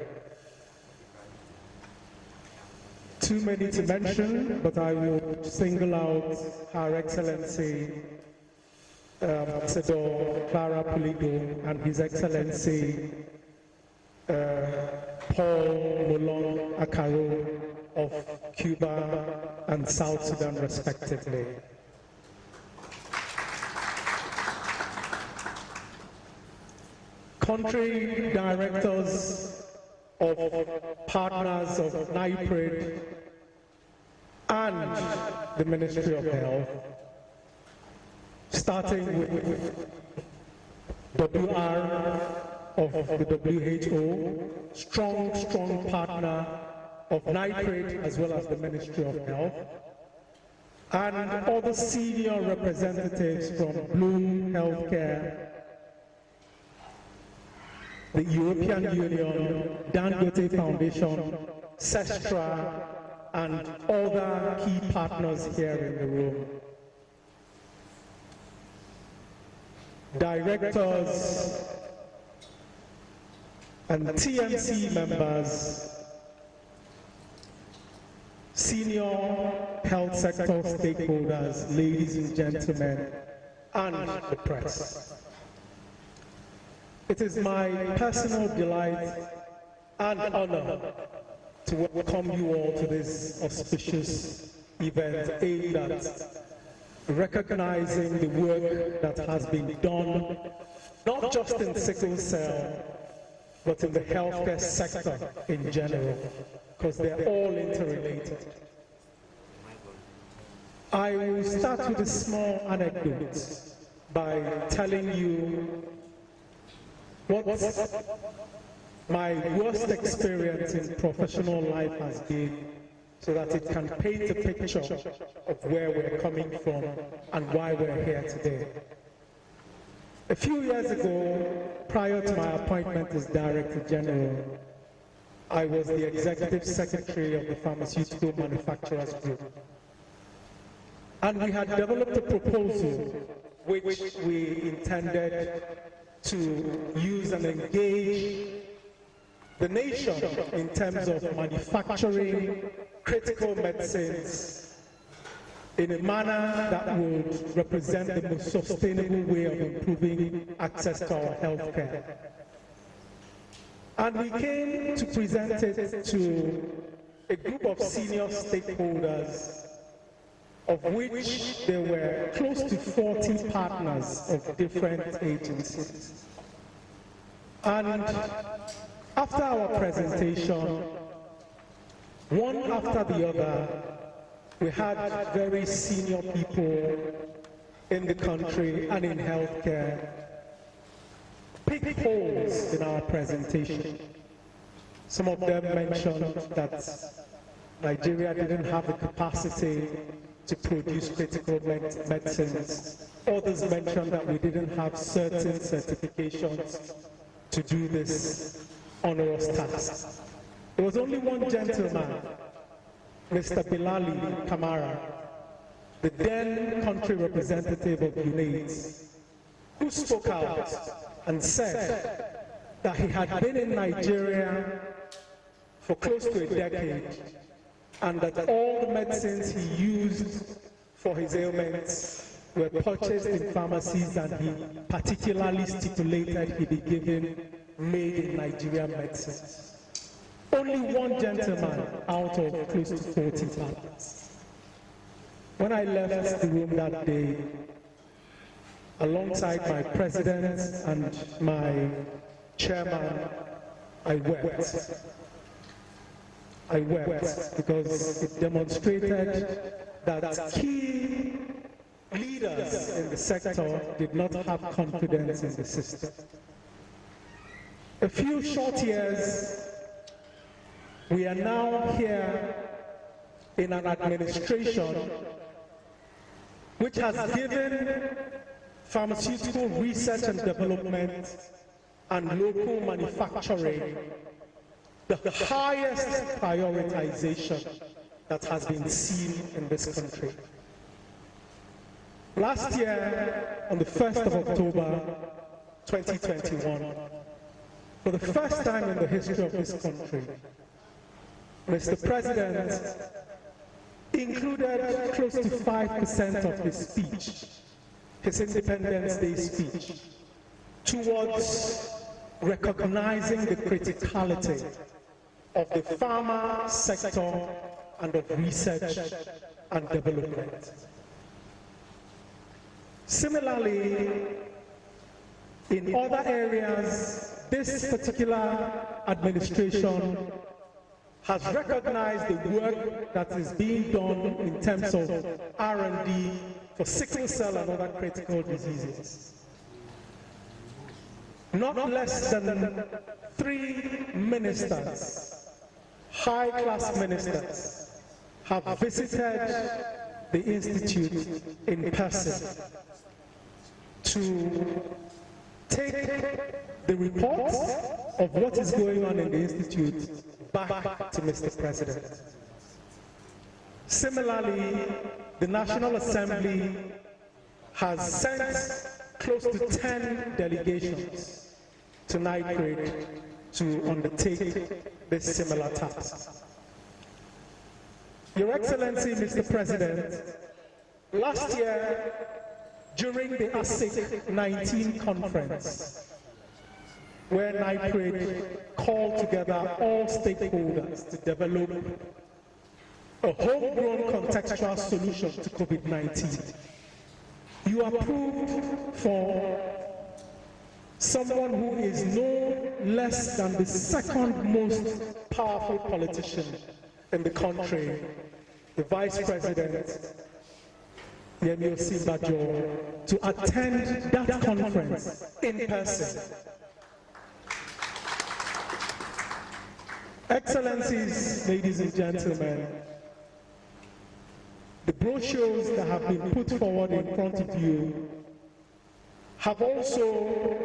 Too many to mention, but I will single out Her Excellency Ambassador Clara Pulido and His Excellency Paul Molon Akaro of Cuba and South Sudan, respectively. Country directors of partners of NIPRD and the Ministry of Health, starting with WR of the WHO, strong partner of NIPRD as well as the Ministry of Health, and other senior representatives from Bloom Healthcare, the European Union, Dangote Foundation, Sestra, and other key partners here in the room. Directors and TMC members, senior health sector stakeholders, ladies and gentlemen, and the press. It is my personal delight and honor to welcome you all to this auspicious event aimed at recognizing the work that has been done, not just in sickle cell, but in the healthcare sector in general, because they're all interrelated. I will start with a small anecdote by telling you what my worst experience in professional life has been, so that it can paint a picture of where we're coming from and why we're here today. A few years ago, prior to my appointment as Director General, I was the Executive Secretary of the Pharmaceutical Manufacturers Group. And we had developed a proposal which we intended to use and engage the nation in terms of manufacturing critical medicines in a manner that would represent the most sustainable way of improving access to our health care. And we came to present it to a group of senior stakeholders, of which there were close to 40 partners of different agencies. And after our presentation, one after the other, we had very senior people in the country and in healthcare pick holes in our presentation. Some of them mentioned that Nigeria didn't have the capacity to produce critical medicines. Others mentioned that we didn't have certain certifications to do this onerous task. There was only one gentleman, Mr. Bilali Kamara, the then country representative of UNAIDS, who spoke out and said that he had been in Nigeria for close to a decade, and that all the medicines he used for his ailments were purchased in pharmacies, and he particularly stipulated he be given made in Nigerian medicines. Only one gentleman out of close to 40 partners. When I left the room that day, alongside my president and my chairman, I wept. I wept because it demonstrated that key leaders in the sector did not have confidence in the system. A few short years, we are now here in an administration which has given pharmaceutical research and development and local manufacturing the highest prioritization that has been seen in this country. Last year, on the 1st of October, 2021, for the first time in the history of this country, Mr. President included close to 5% of his speech, his Independence Day speech, towards recognizing the criticality of the pharma sector and of research and development. Similarly, in other areas, this particular administration has recognized the work that is being done in terms of R&D for sickle cell and other critical diseases. Not less than 3 ministers, high-class ministers, have visited the Institute in person to take the reports of what is going on in the Institute back to Mr. President. Similarly, the National Assembly has sent close to 10 delegations to NIPRD to undertake this similar task. Your Excellency, Mr. President, last year, during the ASIC 19 conference, where NIPRD called together all stakeholders to develop a homegrown contextual solution to COVID-19, you approved for someone who is no less than the second most powerful politician in the country, the Vice President, Yemi Osinbajo, to attend that conference in person. Excellencies, ladies and gentlemen, the brochures that have been put forward in front of you have also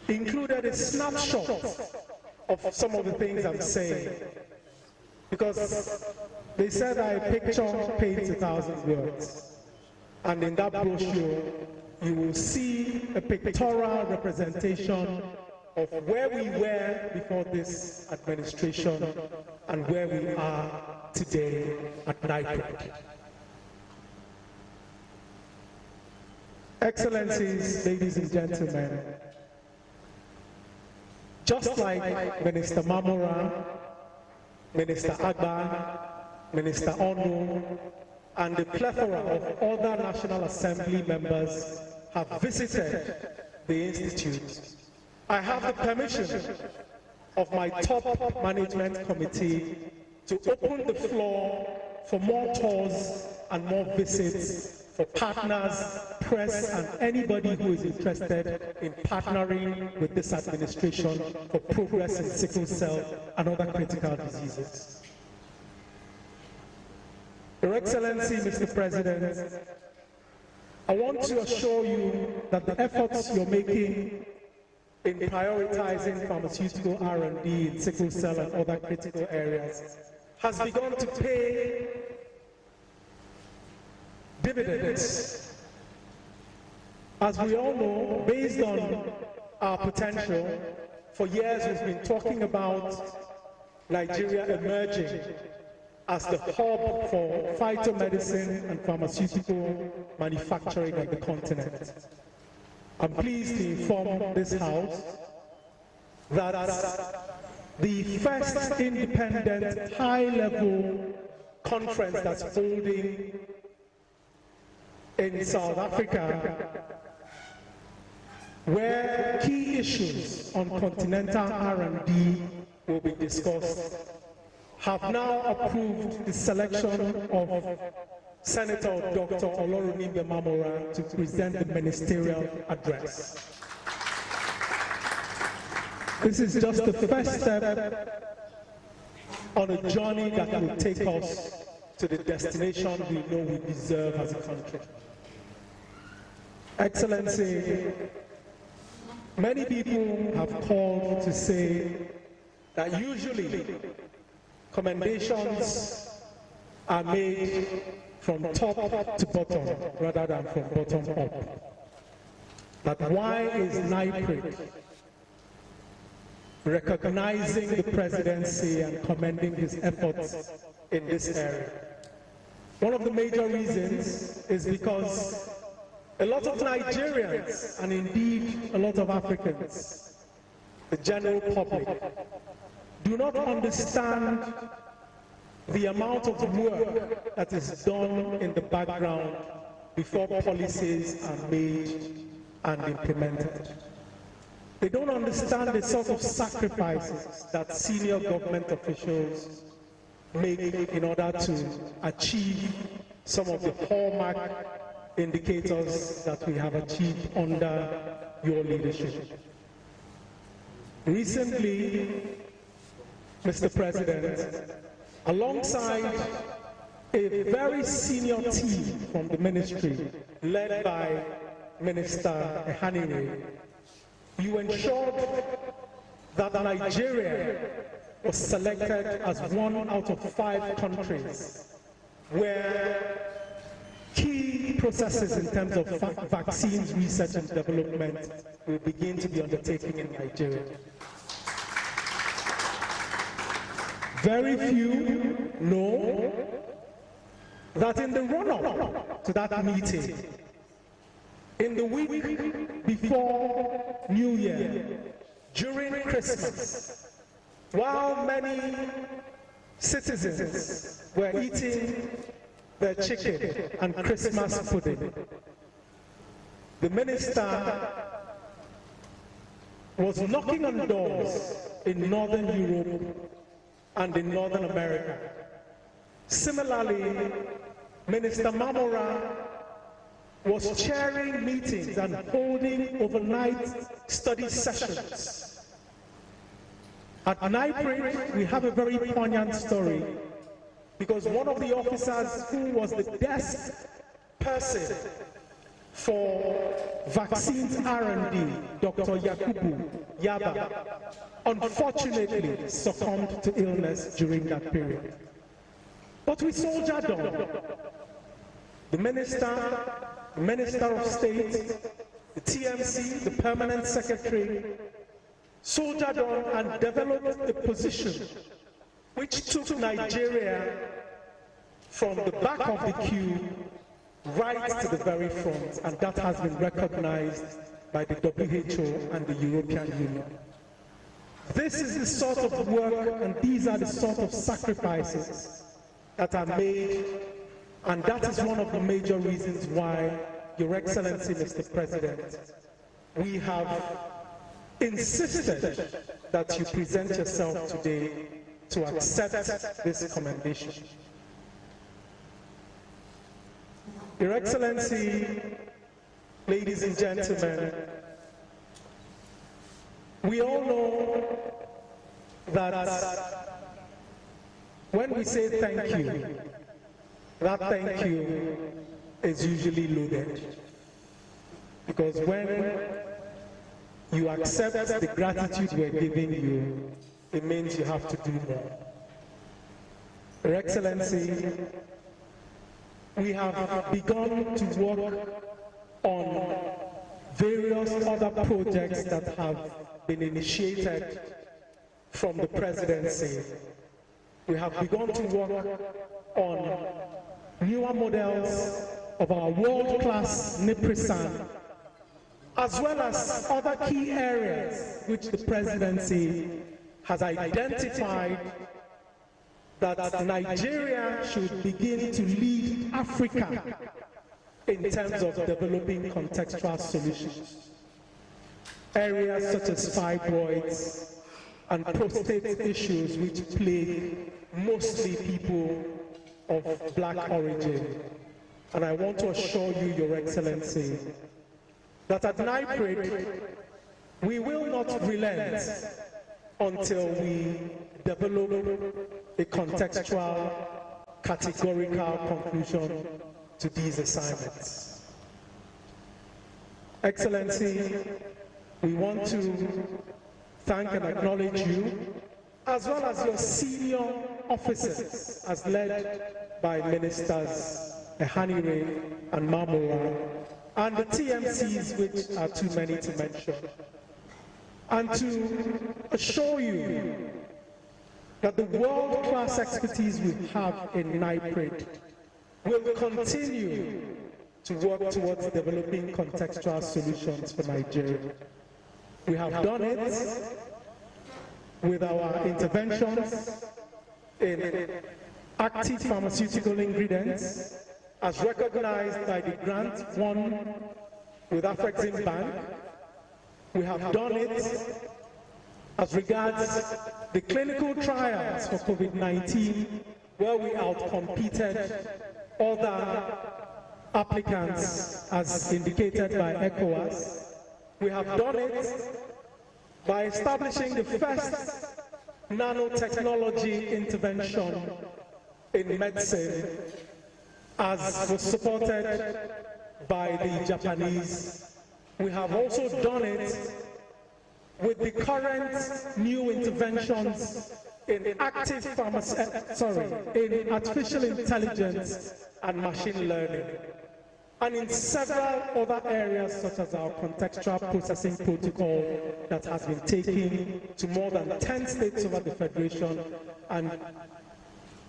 included a snapshot of some of the things I'm saying, because they said that a picture paints 1,000 words, and in that brochure you will see a pictorial representation of where we were before this administration and where we are today at NIPRD. Excellencies, ladies and gentlemen, just like Minister Mamora, Minister Agba, Minister Onu, and the plethora of other National Assembly members have visited the Institute, I have the permission of my top management committee to open the floor for more tours and more visits for partners, press, and anybody who is interested in partnering with this administration for progress in sickle cell and other critical diseases. Your Excellency, Mr. President, I want to assure you that the efforts you're making in prioritizing pharmaceutical R&D in sickle cell and other critical areas has begun to pay dividends. As we all know, based on our potential, for years we've been talking about Nigeria emerging as the hub for phytomedicine and pharmaceutical manufacturing on the continent. I'm pleased to inform this House that the first independent high-level conference that's holding in South Africa, where key issues on continental R&D will be discussed, have now approved the selection of Senator Dr. Olorunimbe Mamora to present the ministerial address. This is just the first step on a journey that will take us to the destination we know we deserve as a country. Excellency, many people have called to say that usually commendations are made from top to bottom rather than from bottom up. But why is NIPRD recognizing the presidency and commending his efforts in this area? One of the major reasons is because a lot of Nigerians, and indeed a lot of Africans, the general public, do not understand the amount of work that is done in the background before policies are made and implemented. They don't understand the sort of sacrifices that senior government officials make in order to achieve some of the hallmark indicators that we have achieved under your leadership. Recently, Mr. President, alongside a very senior team from the ministry led by Minister Ehanire, you ensured that Nigeria was selected as one out of 5 countries where key processes in terms of vaccines research and development will begin to be undertaken in Nigeria. Very few know that in the run-up to that meeting, in the week before New Year, during Christmas, while many citizens were eating their chicken and Christmas pudding, the minister was knocking on doors in Northern Europe and in Northern America. Similarly, Minister Mamora was chairing meetings and holding overnight study sessions. At NIPRD, we have a very poignant story because one of the officers who was the desk person for vaccines R&D, Dr. Yakubu Yaba, unfortunately succumbed to illness during that period. But we soldiered on. The Minister of State, the TMC, the Permanent Secretary, soldiered on and developed a position which took Nigeria from the back of the queue right to the very front, and that has been recognized by the WHO and the European Union. This is the sort of work and these are the sort of sacrifices that are made, and that is one of the major reasons why, Your Excellency, Mr. President, we have insisted that you present yourself today to accept this commendation. Your Excellency, ladies and gentlemen, we all know that when we say thank you, that thank you is usually loaded. Because when you accept the gratitude we're giving you, it means you have to do more. Your Excellency, we have begun to work on various other projects that have been initiated from the presidency. We have begun to work on newer models of our world-class NIPRD, as well as other key areas which the presidency has identified that Nigeria should begin to lead Africa in terms of developing contextual solutions. Areas such as fibroids and prostate issues which plague mostly people of black origin. And I want to assure you, Your Excellency, that at NIPRD, we will not relent until we develop a contextual, categorical conclusion to these assignments. Excellency, we want to thank and acknowledge you, as well as your senior officers, as led by Ministers Ehanire and Mamora, and the TMCs, which are too many to mention, and to assure you that the world-class expertise we have in NIPRD will continue to work towards developing contextual solutions for Nigeria. We have done it with our interventions in active pharmaceutical ingredients, as recognized by the grant won with Afrexim Bank. We have done it as regards the clinical trials for COVID-19, where we outcompeted other applicants as indicated by ECOWAS. We have done it by establishing the first nanotechnology intervention in medicine, as was supported by the Japanese. We have also done it with the current new interventions in in artificial intelligence and machine learning, and in several other areas such as our contextual processing protocol that has been taken to more than 10 states over the Federation, and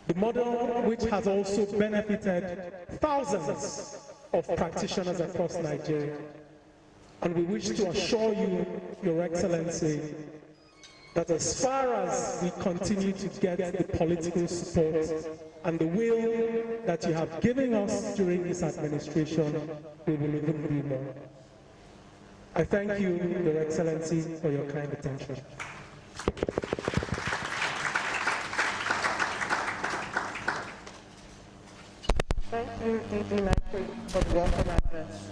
the model which has also benefited thousands of practitioners across Nigeria. And we wish to assure you, Your Excellency, that as far as we continue to get the political support and the will that you have given us during this administration, we will even do more. I thank you, Your Excellency, for your kind attention. Thank you, DG NIPRD, for the welcome address.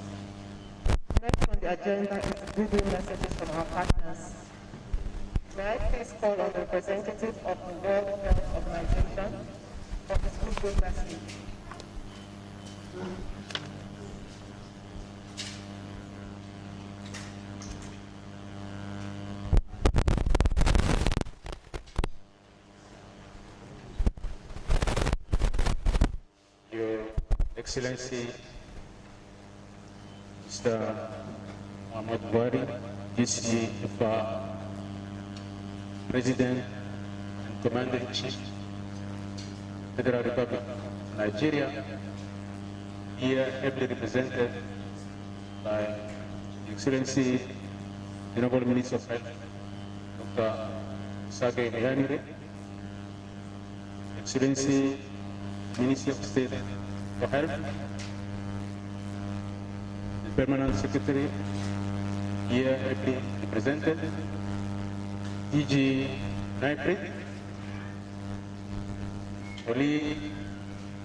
Next on the agenda is Google messages from our partners. May I please call on the representative of the World Health Organization for his Google message. Your Excellency, Mr. Muhammadu Buhari, GCFR, President and Commander-in-Chief, Federal Republic of Nigeria, here ably represented by His Excellency, the Honorable Minister of Health, Dr. Sage Miyanire, Excellency, Minister of State for Health, the Permanent Secretary, here ably represented, DG NIPRD, colleagues,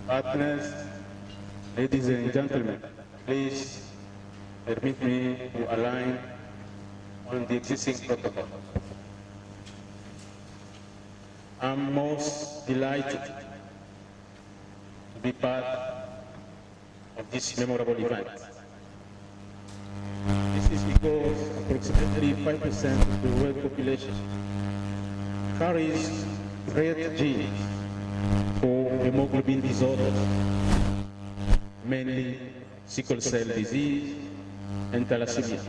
partners, ladies and gentlemen, please permit me to align on the existing protocol. I'm most delighted to be part of this memorable event. This is because approximately 5% of the world population carries rare genes for hemoglobin disorders, mainly sickle cell disease and thalassemia.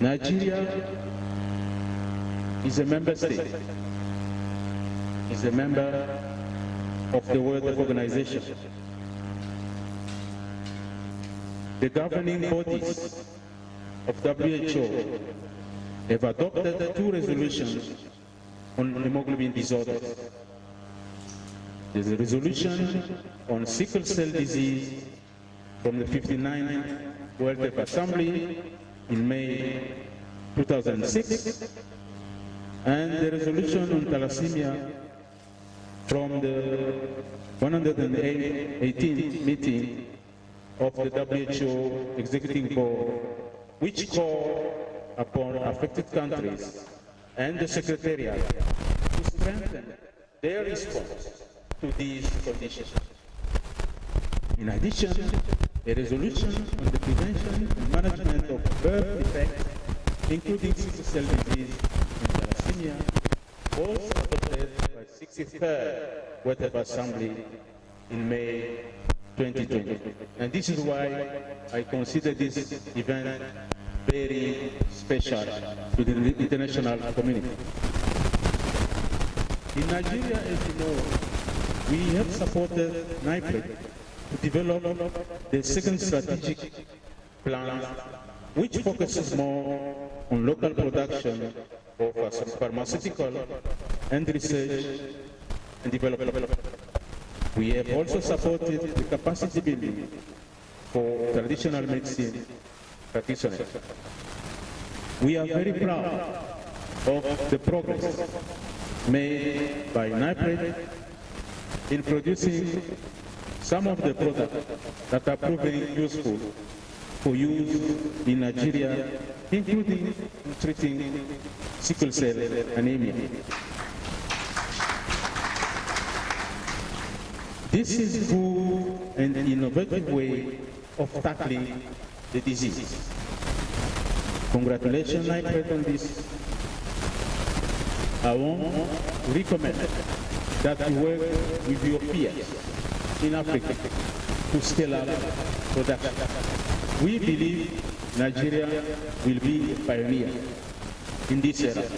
Nigeria is a member state, is a member of the World Health Organization. The governing bodies of WHO have adopted 2 resolutions on hemoglobin disorders. There's a resolution on sickle cell disease from the 59th World Health Assembly in May 2006, and the resolution on thalassemia from the 118th meeting of the WHO Executive Board, which called upon affected countries and the Secretariat to strengthen their response to these conditions. In addition, a resolution on the prevention and management of birth defects, including sickle cell disease and thalassemia, was adopted by 63rd World Health Assembly in May 2020. And this is why I consider this event very special to the international community. In Nigeria, as you know, we have supported NIPRD to develop the second strategic plan, which focuses more on local production of pharmaceutical and research and development. We have also supported the capacity building for traditional medicine practitioners. We are very proud of the progress made by NIPRD in producing some of the products that are proving useful for use in Nigeria, including treating sickle cell anemia. This is a good and innovative way of tackling the disease. Congratulations, NIPRD, on this. I want to recommend that you work with your peers in Africa to scale up production. We believe Nigeria will be a pioneer in this area.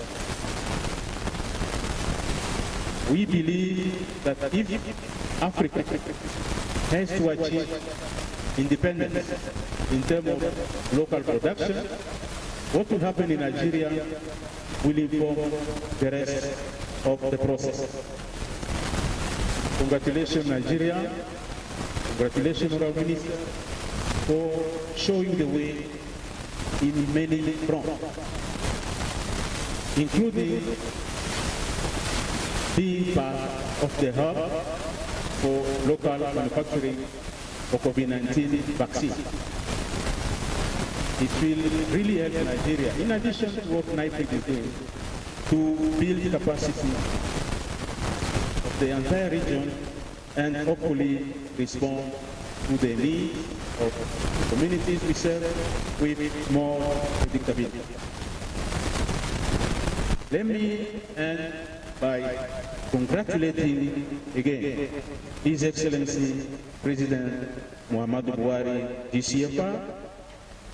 We believe that if Africa has to achieve independence in terms of local production, what will happen in Nigeria will inform the rest of the process. Congratulations, Nigeria. Congratulations, Honorable Minister, for showing the way in many fronts, including being part of the hub for local manufacturing of COVID-19 vaccine. It will really help Nigeria, in addition to what NIPRD is doing, to build capacity of the entire region and hopefully respond to the needs of the communities we serve with more predictability. Let me end by congratulating again His Excellency President Muhammadu Buhari, GCFR,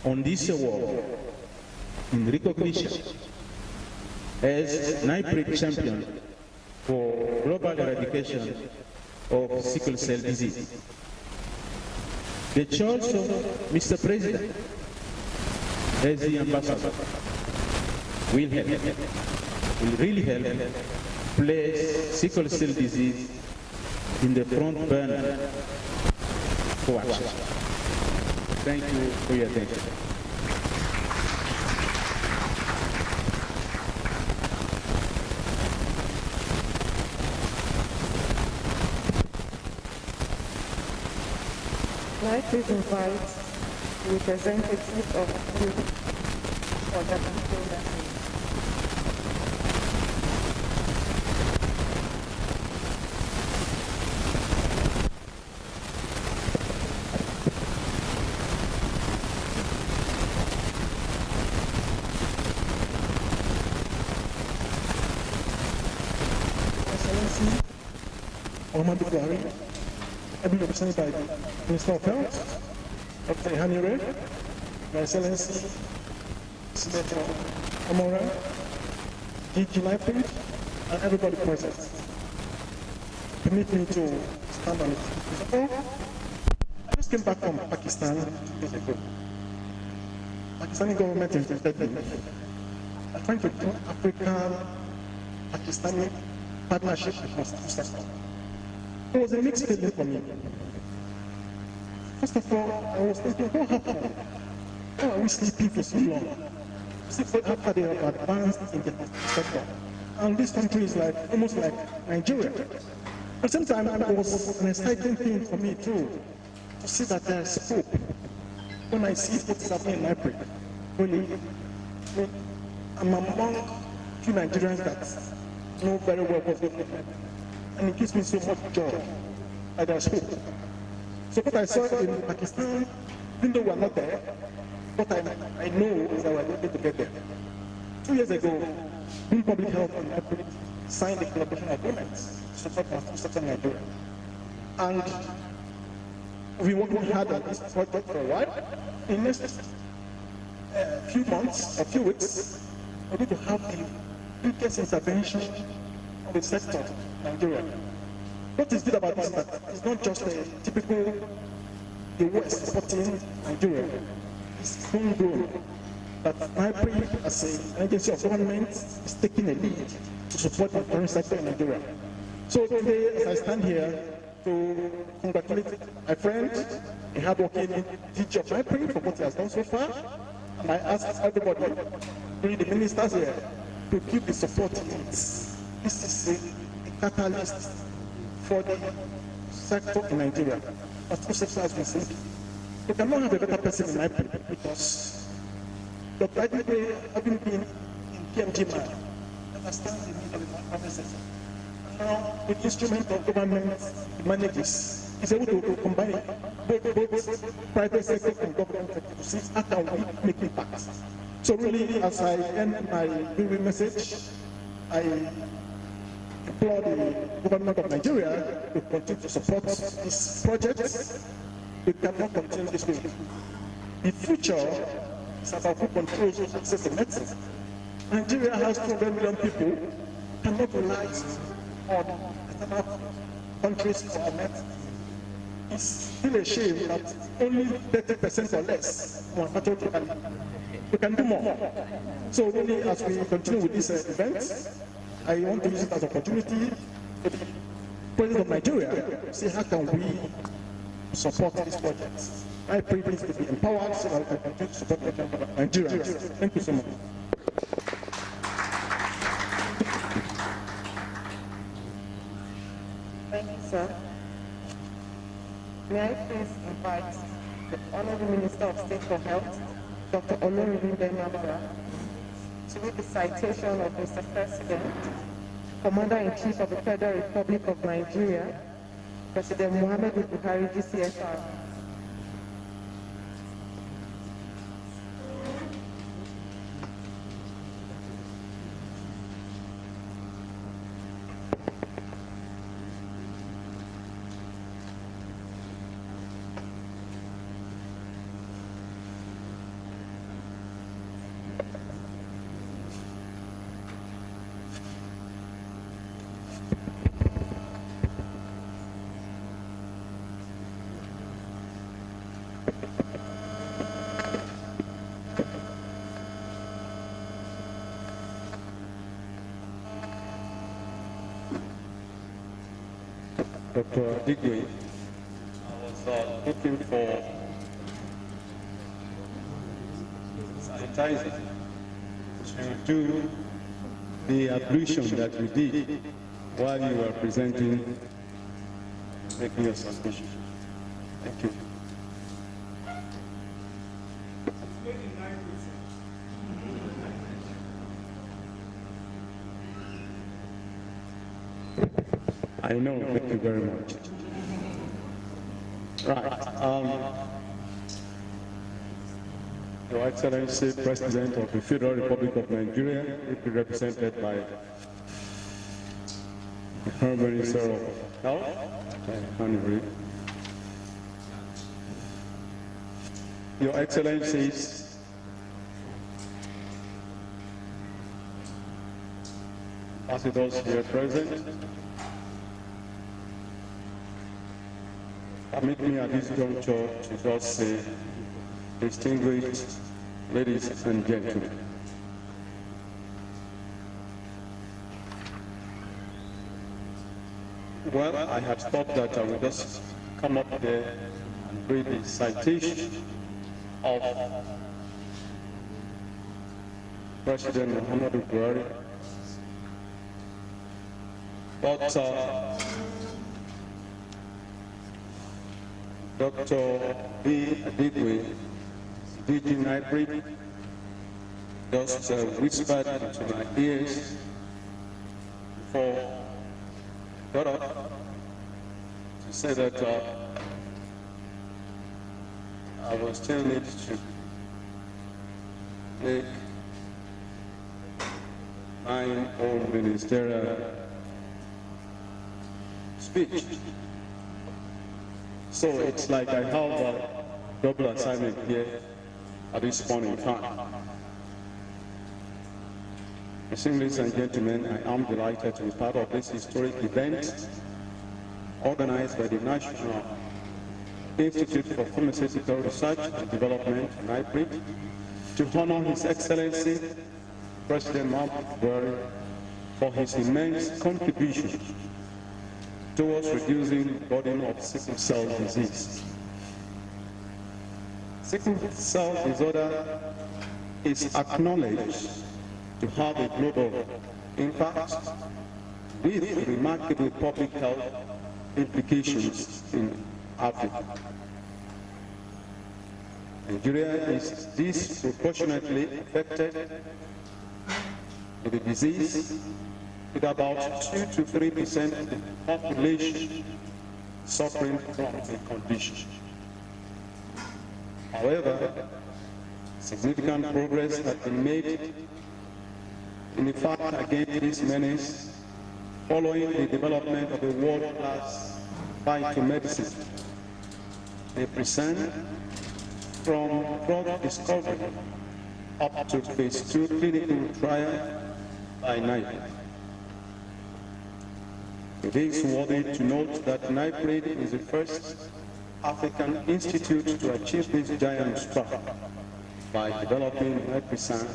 on this award in recognition as NIPRD champion for global eradication of sickle cell disease. The choice of Mr. President as the ambassador will really help place sickle cell disease in the front burner for action. Thank you for your attention. May I please invite the representative of the for the message. Muhammadu Buhari, ably represented by the Minister of Health, Dr. Hanire, Your Excellency, Senator Amora, DG NIPRD, and everybody present. Permit me to stand on it. I just came back from Pakistan 2 days ago. Pakistani government invited me. I'm trying to do African-Pakistani partnership across two sectors. It was a mixed feeling for me. First of all, I was thinking, what happened? Why are we sleeping for so long? After they have advanced in the sector. And this country is like almost like Nigeria. At the same time, it was an exciting thing for me too, to see that there is hope. When I see what is happening in NIPRD, really, I'm among few Nigerians that know very well what's going on. And it gives me so much joy that there's hope. So what I saw in Pakistan, even though we're not there, what I know is that we're able to get there. 2 years ago, in public health and NIPRD signed a collaboration agreement to support our food sector in Nigeria. And we've been working hard on this project for a while. In the next few months or few weeks, we're going to have the biggest intervention of the sector in Nigeria. What is good about this is that it's not just a typical the West supporting Nigeria. It's homegrown. But NIPRD, as an agency of government, is taking a lead to support the foreign sector in Nigeria. So today, as I stand here to congratulate my friend, a hardworking teacher of NIPRD for what he has done so far, and I ask everybody, including the ministers here, to keep the support he needs. This is a catalyst for the sector in Nigeria. As two sectors has been saying, we cannot have a better person in NIPRD because Dr. Adibe, having been in PMG man, understands the need of the private sector. And now, with the instrument of government manages, is able to combine both private sector and government sector to see how can we make impact. So really, as I end my viewing message, I implore the government of Nigeria to continue to support this project. We cannot continue this way. The future is about who controls access to medicine. Nigeria has 200 million people, cannot rely on external countries for our medicine. It's still a shame that only 30% or less are manufactured locally. We can do more. So really, as we continue with this event, I want to use it as an opportunity for the President of Nigeria to see how can we support this project. NIPRD needs to be empowered so that we can continue to support Nigerians. Thank you so much. Thank you, sir. May I please invite the Honorable Minister of State for Health, Dr. Muhammadu, to read the citation of Mr. President, Commander-in-Chief of the Federal Republic of Nigeria, President Muhammadu Buhari, GCFR. Dr. Digwe, I was looking for sanitizer to do the ablution that you did while you were presenting, making your submission. Thank you. I know, thank you very much. Right. Your Excellency, President of the Federal Republic of Nigeria, represented by the Prime Minister of Health, Your Excellencies, ambassadors here present, permit me at this juncture to just say, distinguished ladies and gentlemen, well, I had thought that I would just come up there and read the citation of President Muhammadu Buhari, but Dr. B. Adigwe, DG NIPRD, just whispered into my ears before I got up to say that I was still need to make my own ministerial speech. So it's like I have a double assignment here at this point in time. Ladies and gentlemen, I am delighted to be part of this historic event organized by the National Institute for Pharmaceutical Research and Development, NIPRD, to honor His Excellency, President Muhammadu Buhari, for his immense contribution towards reducing the burden of sickle cell disease. Sickle cell disorder is acknowledged to have a global impact with remarkable public health implications in Africa. Nigeria is disproportionately affected with the disease, with about 2 to 3% of the population suffering from the condition. However, significant progress has been made in the fight against this menace following the development of a world-class phytomedicine. They present from drug discovery up to phase 2 clinical trial by NIPRD. It is worthy to note that NIPRD is the first African institute to achieve this giant strive by developing 9%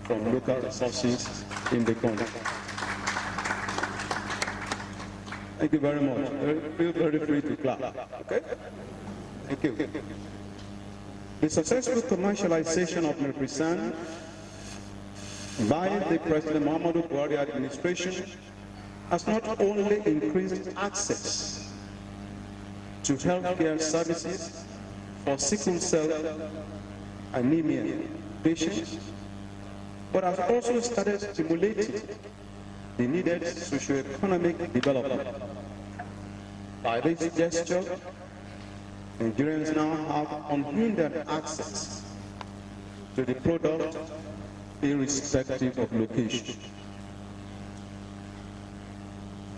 from local resources in the country. Thank you very much. Feel very free to clap. Okay? Thank you. The successful commercialization of NIPRD by the President Muhammadu Buhari administration has not only increased access to healthcare services for sickle cell anemia patients, but has also started stimulating the needed socio-economic development. By this gesture, Nigerians now have unhindered access to the product irrespective of location.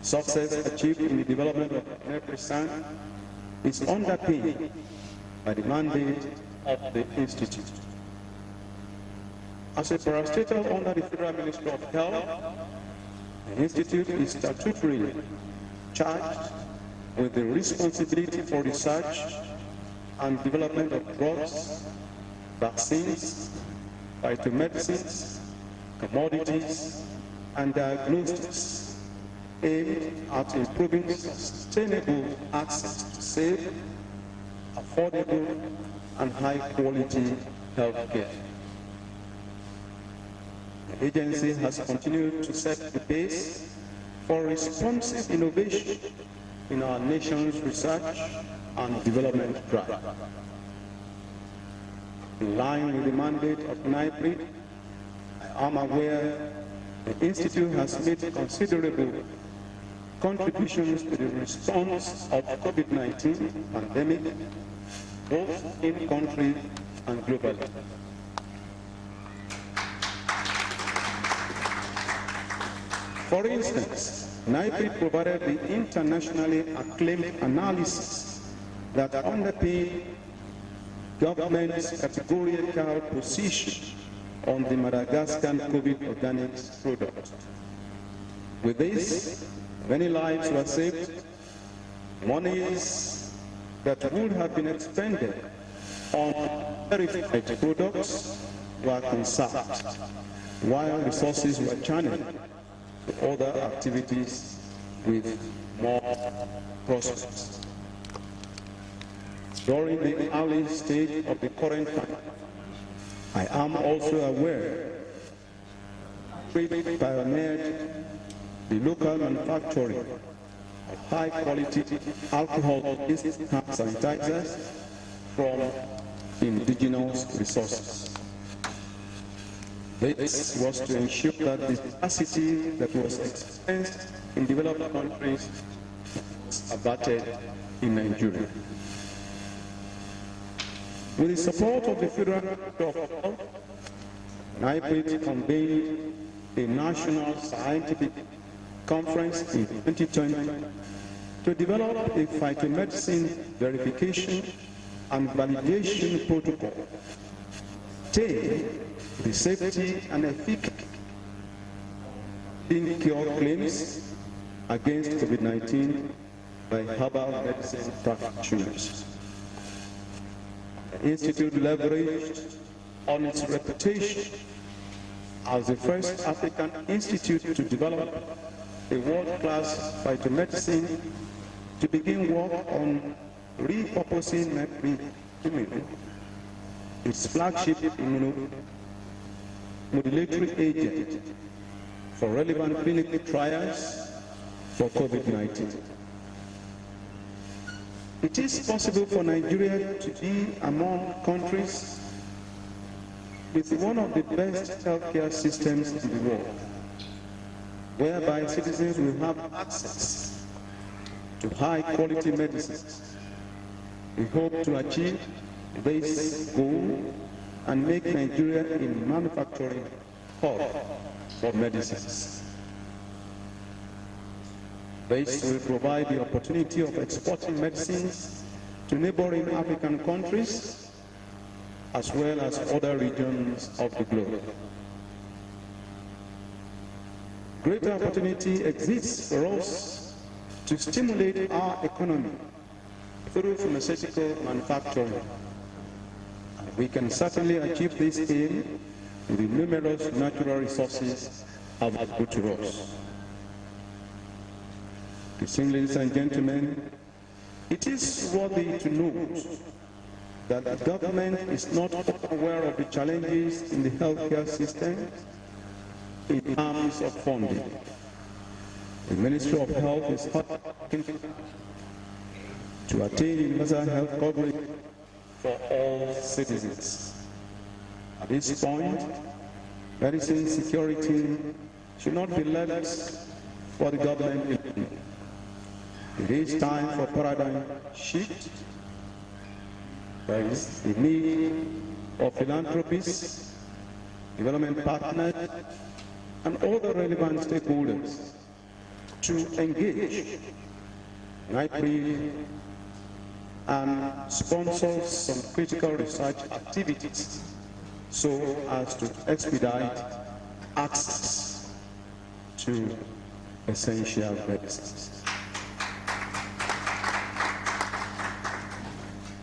Success achieved in the development of NIPRD is underpinned by the mandate of the Institute. As a parastatal under the Federal Ministry of Health, the Institute is statutorily charged with the responsibility for research and development of drugs, vaccines, phytomedicines, commodities, and diagnostics aimed at improving sustainable access to safe, affordable, and high-quality health care. The agency has continued to set the pace for responsive innovation in our nation's research and development drive. In line with the mandate of NIPRD, I am aware the Institute has made considerable contributions to the response of the COVID-19 pandemic, both in country and globally. For instance, NIPRD provided the internationally acclaimed analysis that underpin government's categorical position on the Madagascar COVID organics product. With this, many lives were saved, monies that would have been expended on verified products were conserved, while resources were channeled to other activities with more prospects. During the early stage of the current time, I am also aware NIPRD pioneered the local manufacturing of high-quality alcohol-based hand sanitizers from indigenous resources. This was to ensure that the capacity that was experienced in developed countries was abated in Nigeria. With the support of the Federal Ministry of Health, NIPRD convened a national scientific conference in 2020 to develop a phytomedicine verification and validation protocol, the safety and efficacy in cure claims against COVID-19 by herbal medicine practitioners. The Institute leveraged on its reputation as the first African institute to develop a world-class phytomedicine to begin work on repurposing NIPRD, its flagship immunomodulatory agent, for relevant clinical trials for COVID-19. It is possible for Nigeria to be among countries with one of the best healthcare systems in the world, whereby citizens will have access to high-quality medicines. We hope to achieve this goal and make Nigeria a manufacturing hub for medicines. This will provide the opportunity of exporting medicines to neighboring African countries as well as other regions of the globe. Greater opportunity exists for us to stimulate our economy through pharmaceutical manufacturing. We can certainly achieve this aim with the numerous natural resources available to us. Distinguished ladies and gentlemen, it is worthy to note that the government is not aware of the challenges in the healthcare system in terms of funding. The Ministry of Health is working to attain universal health coverage for all citizens. At this point, medicine security should not be left for the government. It is time for paradigm shift. There is the need of philanthropists, development partners, and all the relevant stakeholders to engage NIPRD and sponsor some critical research activities so as to expedite access to essential medicines.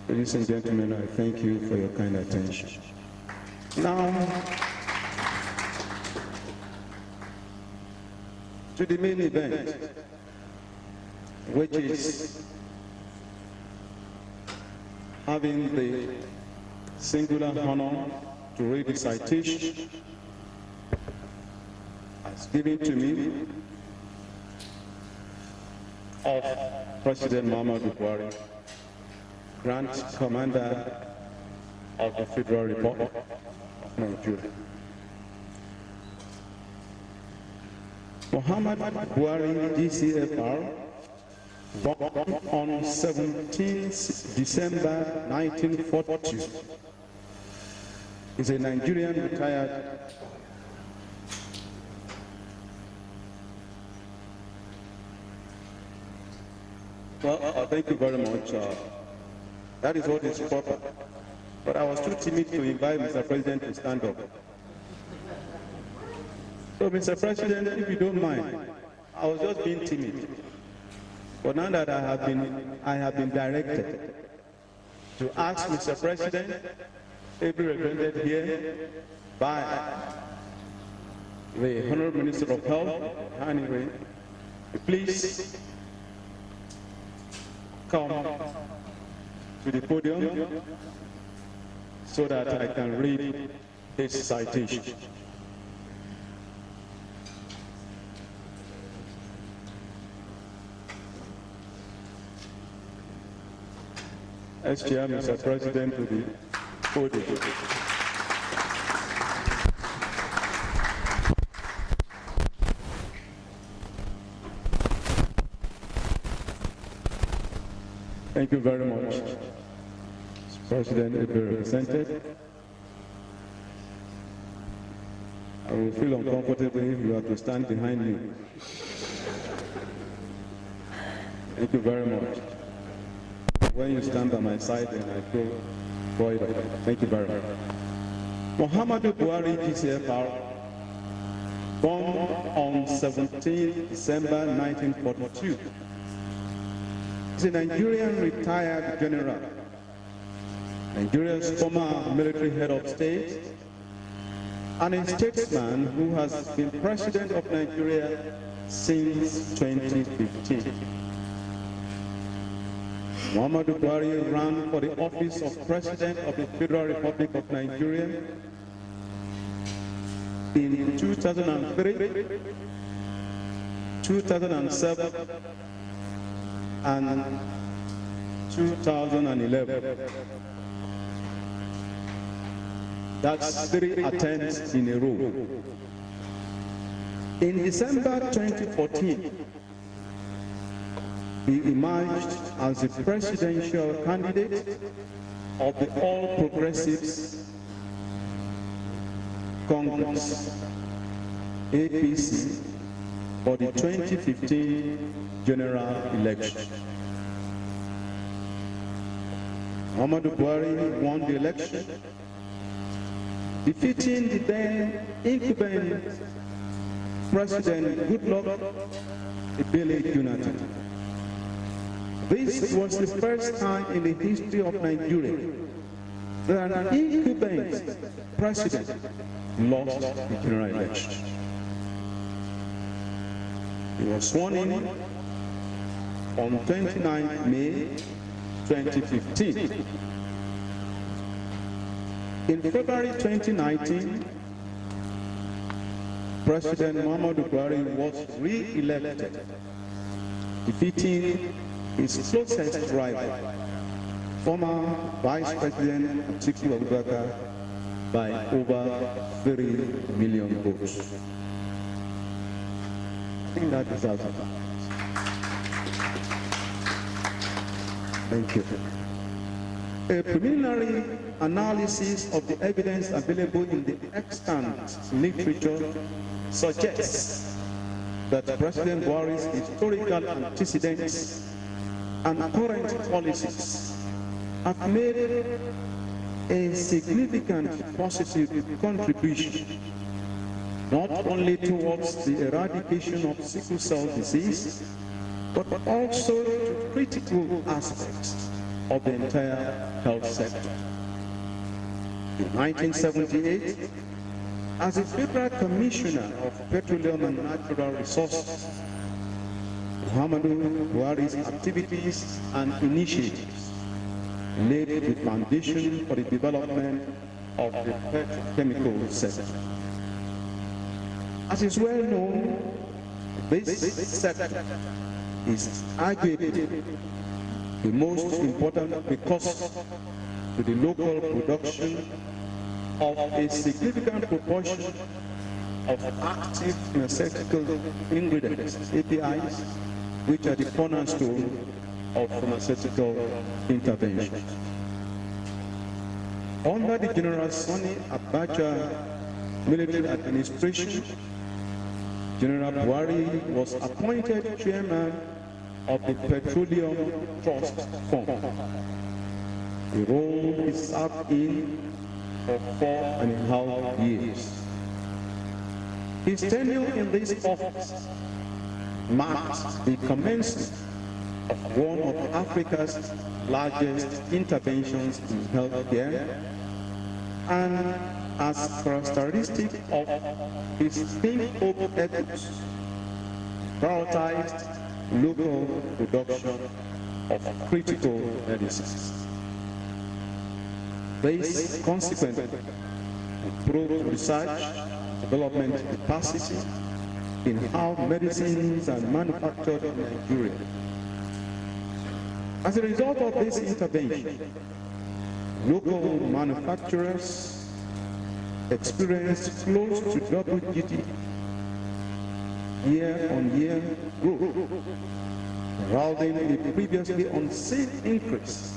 Ladies and gentlemen, I thank you for your kind attention. Now, to the main event, which is having the singular honor to read the citation as given to me of President Muhammadu Buhari, Grant Commander of the Federal Republic of Nigeria. Muhammadu Buhari, GCFR, born on 17 December 1942, is a Nigerian retired thank you very much. That is what is proper. But I was too timid to invite Mr. President to stand up. So, Mr. President, if you don't mind, I was just being timid. But now that I have been directed to ask Mr. President, ably represented here by the Honorable Minister of Health, anyway, please come to the podium so that I can read his citation. As Chair, Mr. President, to the podium. Thank you very much. President, if you're represented, I will feel uncomfortable if you have to stand behind me. Thank you very much. When you stand by my side, then I feel void of it. Thank you very much. Muhammadu Buhari, GCFR, born on 17 December 1942, is a Nigerian retired general, Nigeria's former military head of state, and a statesman who has been president of Nigeria since 2015. Muhammadu Buhari ran for the office of President of the Federal Republic of Nigeria in 2003, 2007, and 2011. That's 3 attempts in a row. In December 2014, he emerged as the presidential candidate of the All Progressives Congress, APC, for the 2015 general election. Muhammadu Buhari won the election, defeating the then incumbent President Goodluck Ebele Jonathan. This was the first time in the history of Nigeria that an incumbent president lost the general election. He was sworn in on 29 May 2015 In February 2019, President Muhammadu Buhari was re-elected, defeating his closest rival, former Vice President Sickle by over 3 million votes. I think that is out. Thank you. A preliminary analysis of the evidence available in the extant literature suggests that President Buhari's historical antecedents and current policies have made a significant positive contribution not only towards the eradication of sickle cell disease, but also to critical aspects of the entire health sector. In 1978, as a Federal Commissioner of Petroleum and Natural Resources, Muhammadu Buhari's activities and initiatives laid the foundation for the development of the petrochemical sector. As is well known, this sector is arguably the most important because to the local production of a significant proportion of active pharmaceutical ingredients, APIs, which are the cornerstone of pharmaceutical intervention. Under the General Sani Abacha military administration, General Buhari was appointed chairman of the Petroleum Trust Fund, a role he served in for 4.5 years. His tenure in this office marked the commencement of one of Africa's largest interventions in healthcare, and as characteristic of his think open ethics, prioritized local production of critical medicines. This consequently improved research development capacity in how medicines are manufactured in Nigeria. As a result of this intervention, local manufacturers experienced close to double-digit year-on-year growth, heralding a previously unseen increase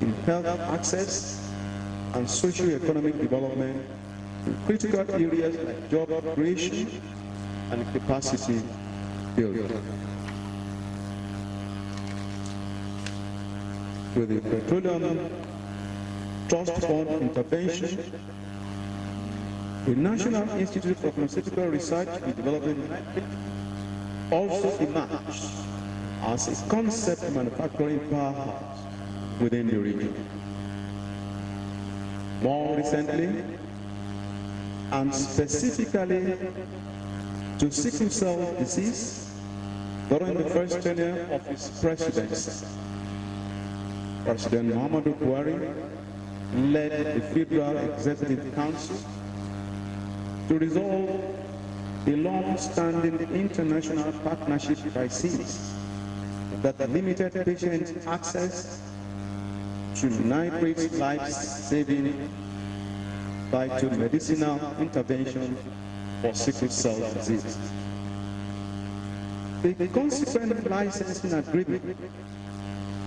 in health access and socio-economic development in critical areas like job creation and capacity building. With the Petroleum Trust Fund intervention, the National Institute for Pharmaceutical Research and Development also emerged as a concept manufacturing powerhouse within the region. More recently, and specifically to sickle cell disease, during the first tenure of his presidency, President Muhammadu Buhari led the Federal Executive Council to resolve the long-standing international partnership crisis that limited patient access to NIPRD life-saving vital medicinal intervention for sickle cell disease. The consequent licensing agreement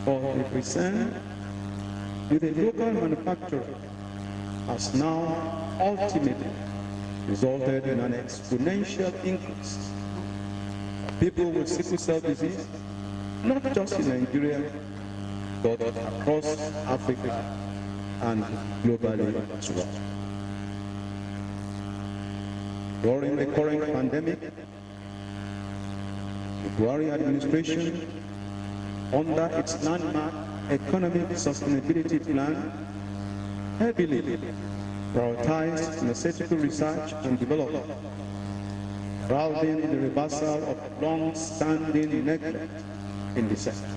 for the present with a local manufacturer has now ultimately resulted in an exponential increase of people with sickle cell disease, not just in Nigeria, but across Africa and globally as well. During the current pandemic, the Buhari administration, under its landmark economic sustainability plan, heavily prioritized pharmaceutical research and development, heralding the reversal of long-standing neglect in the sector.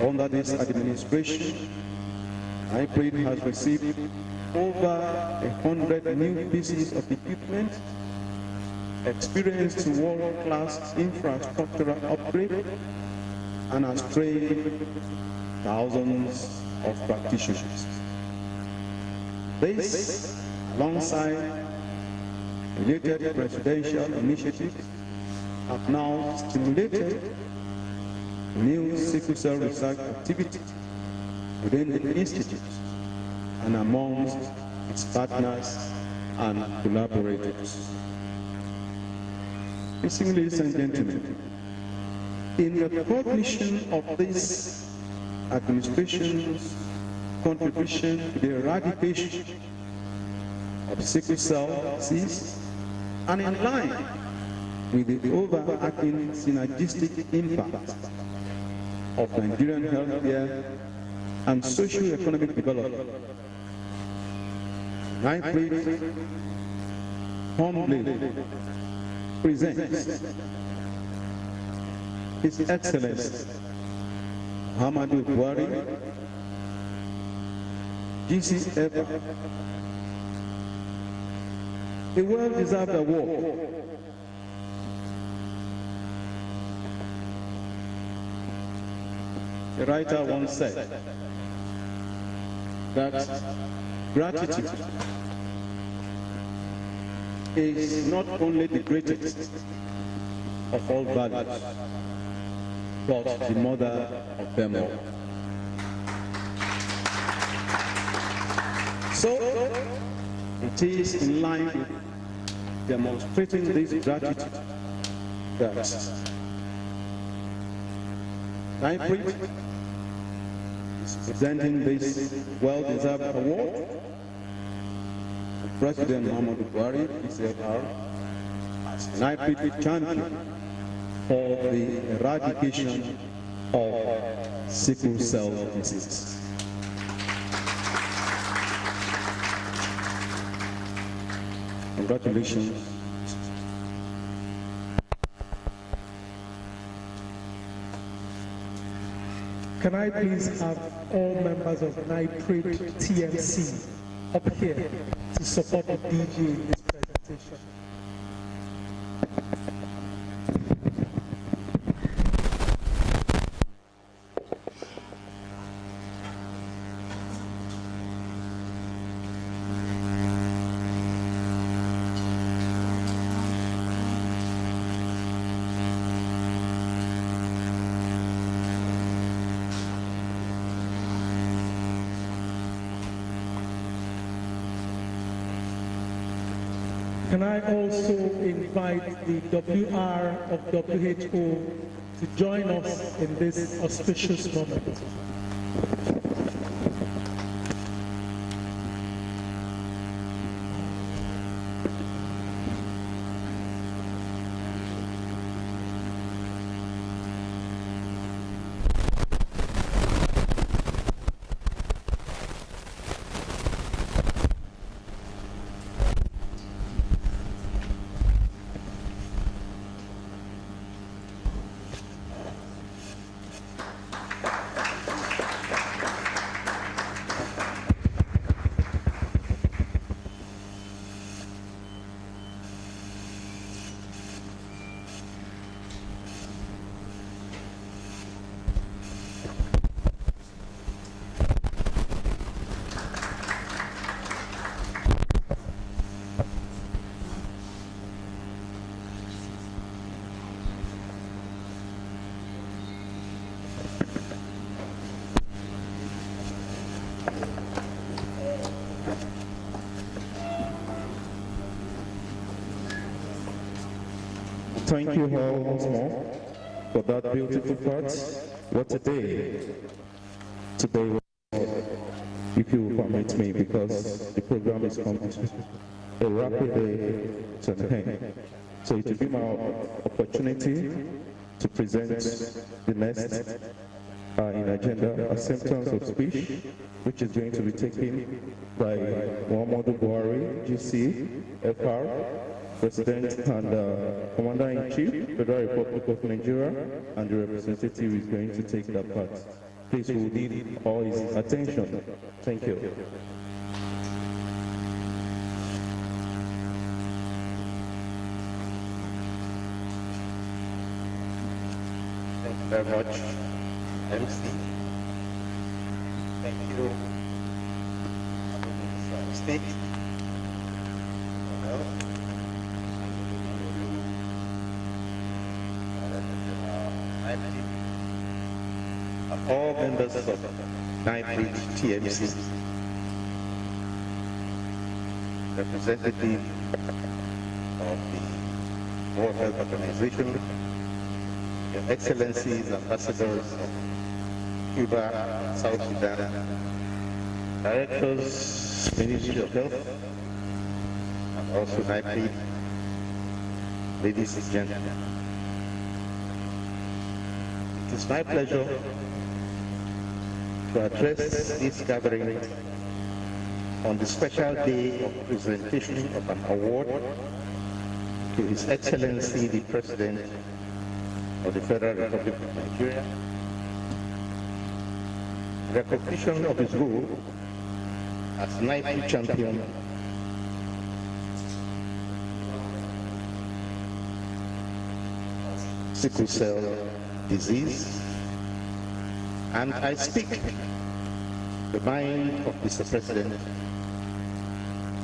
Under this administration, NIPRD has received over 100 new pieces of equipment, experienced world-class infrastructural upgrade, and has trained thousands of practitioners. This, alongside related presidential initiatives, have now stimulated new sickle cell research activity within the institute and amongst its partners and collaborators. Ladies and gentlemen, in recognition of this administration's contribution to the eradication of sickle cell disease, and in line with the overarching synergistic impact of Nigerian healthcare and socio-economic development, NIPRD humbly presents His Excellency Muhammadu Buhari, GCF, a well-deserved award The writer once said that gratitude is not only the greatest of all values, but the mother of them all. So, it is in line with demonstrating this gratitude that NIPRD is presenting this well-deserved award to President Muhammadu Buhari, PCFR, as NIPRD champion for the eradication of sickle cell disease. Congratulations. Can I please have all members of NIPRD TMC up here to support the DG in this presentation? Can I also invite the WR of WHO to join us in this auspicious moment? Thank you all once more for that beautiful part. What a day. Today, if you will permit me, because the program is coming to a rapid day to an end. So it will be my opportunity to present the next in agenda acceptance of speech, which is going to be taken by Muhammadu Buhari, GC, FR, President and Commander-in-Chief, Federal Republic of Nigeria, and the representative is going to take that part. please will need all his attention. Thank you. Thank you very much, MC. Thank you, State. All members of NIPRD TMC, representative of the World Health Organization, Your Excellencies, Ambassadors of Cuba, South Sudan, Directors, Ministry of Health, and also NIPRD, ladies and gentlemen. It is my pleasure to address this gathering on the special day of presentation of an award to His Excellency the President of the Federal Republic of Nigeria, recognition of his role as NIPRD champion sickle cell disease, and I speak the mind of Mr. President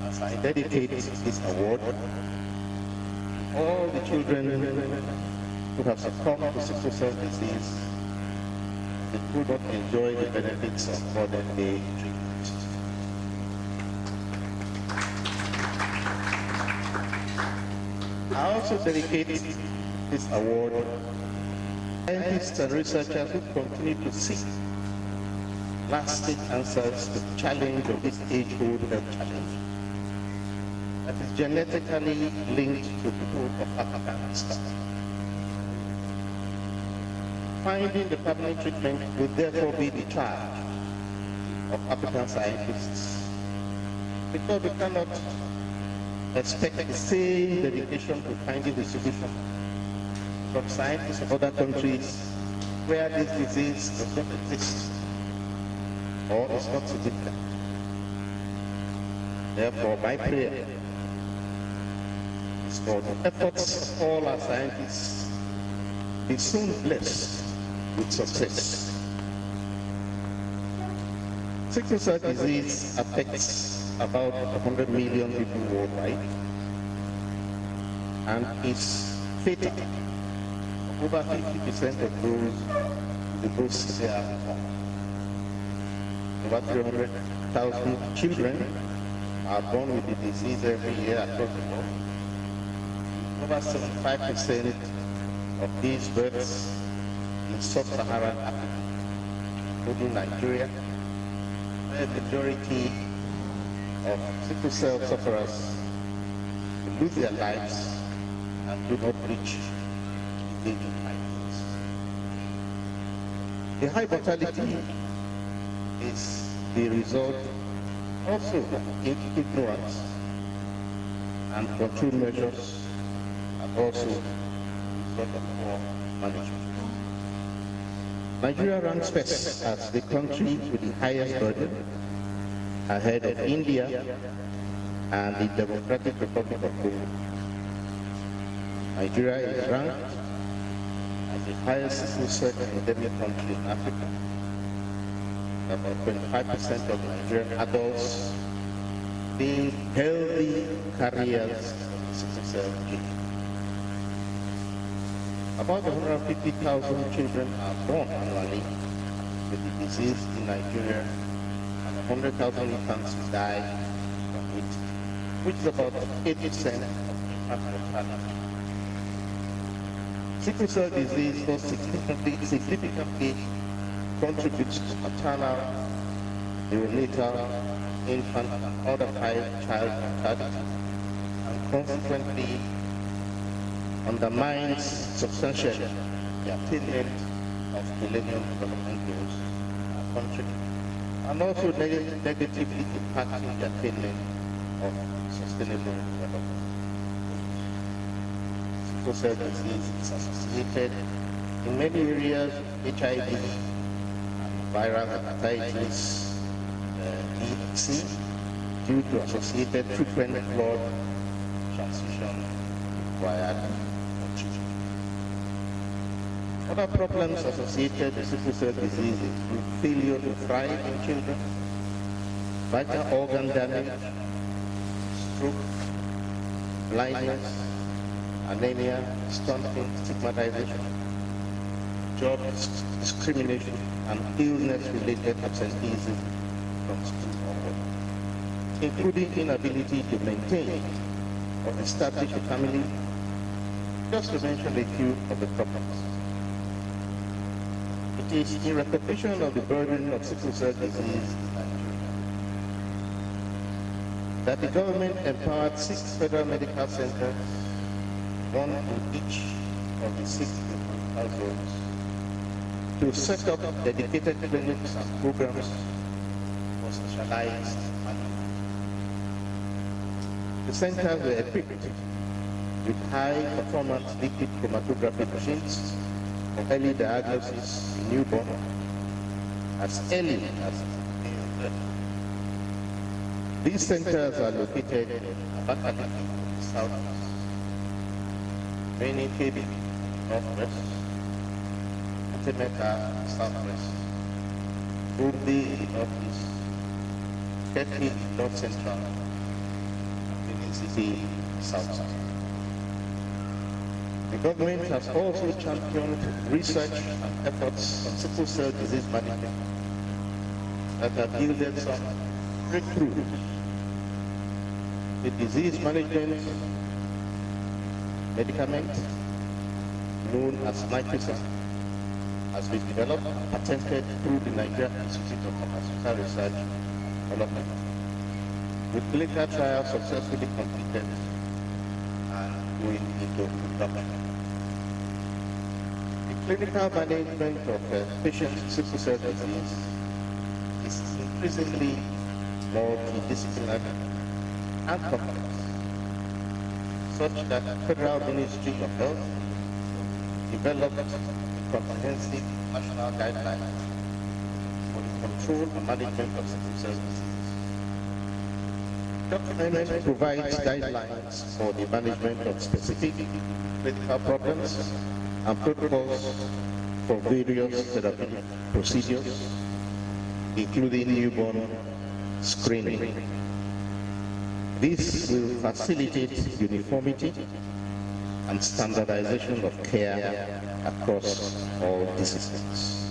as I dedicate this award to all the children who have succumbed to sickle cell disease and could not enjoy the benefits of modern day treatment. I also dedicate this award to scientists and researchers who continue to seek lasting answers to the challenge of this age-old health challenge that is genetically linked to people of African stock. Finding the permanent treatment will therefore be the charge of African scientists, because we cannot expect the same dedication to finding the solution from scientists of other countries where this disease does not exist or is not significant. Therefore, my prayer is for the efforts of all our scientists be soon blessed with success. Sickle cell disease affects about 100 million people worldwide and is fatal. Over 50% of those with the most severe form. Over 300,000 children are born with the disease every year across the world. Over 75% of these births in sub-Saharan Africa, including Nigeria, where the majority of sickle cell sufferers lose their lives and do not reach the age of 9 years. The high mortality is the result also of ignorance and control measures, and also the result of poor management. Nigeria ranks first as the country with the highest burden, ahead of India and the Democratic Republic of Congo. Nigeria is ranked as the highest sickle cell endemic country in Africa. About 25% of Nigerian adults being healthy carriers of sickle cell gene. About 150,000 children are born annually with the disease in Nigeria, and 100,000 infants die from it, which is about 8% of infant mortality. Sickle cell disease significantly contributes to maternal, neonatal, infant, and other child mortality, and consequently undermines substantially the attainment of Millennium Development Goals in our country, and also negatively impacting the attainment of sustainable development. Sickle cell disease is associated in many areas with HIV and viral hepatitis C due to associated frequent blood transfusion required for treatment. Other problems associated with sickle cell disease include failure to thrive in children, vital organ damage, stroke, blindness, anemia, stunting, stigmatization, job discrimination, and illness-related absenteeism from school onward, including inability to maintain or establish a family, just to mention a few of the problems. It is in recognition of the burden of sickle cell disease in Nigeria that the government empowered 6 federal medical centers, one in each of the 6 households, to set up dedicated clinics and programs for specialized management. The centers were equipped with high-performance liquid chromatography machines for early diagnosis in newborn as early as these centers are located in Abakaliki, southwest, Benin Kebbi, northwest, Temeka, southwest, Gombe, northeast, Kefi, north central, and Benin City, south. The government has also championed research and efforts on sickle cell disease management that have yielded some breakthroughs. The disease management medicament known as NIPRD has been developed and patented through the Nigerian Institute of Pharmaceutical Research and Development, with clinical trials successfully completed and going into production. The clinical management of patients with sickle cell disease is increasingly multidisciplinary and complex, such that the Federal Ministry of Health developed a comprehensive national guidelines for the control and management of sickle cell disease. The document provides guidelines for the management of specific clinical problems and protocols for various therapeutic procedures, including newborn screening. This will facilitate uniformity and standardization of care across all disciplines.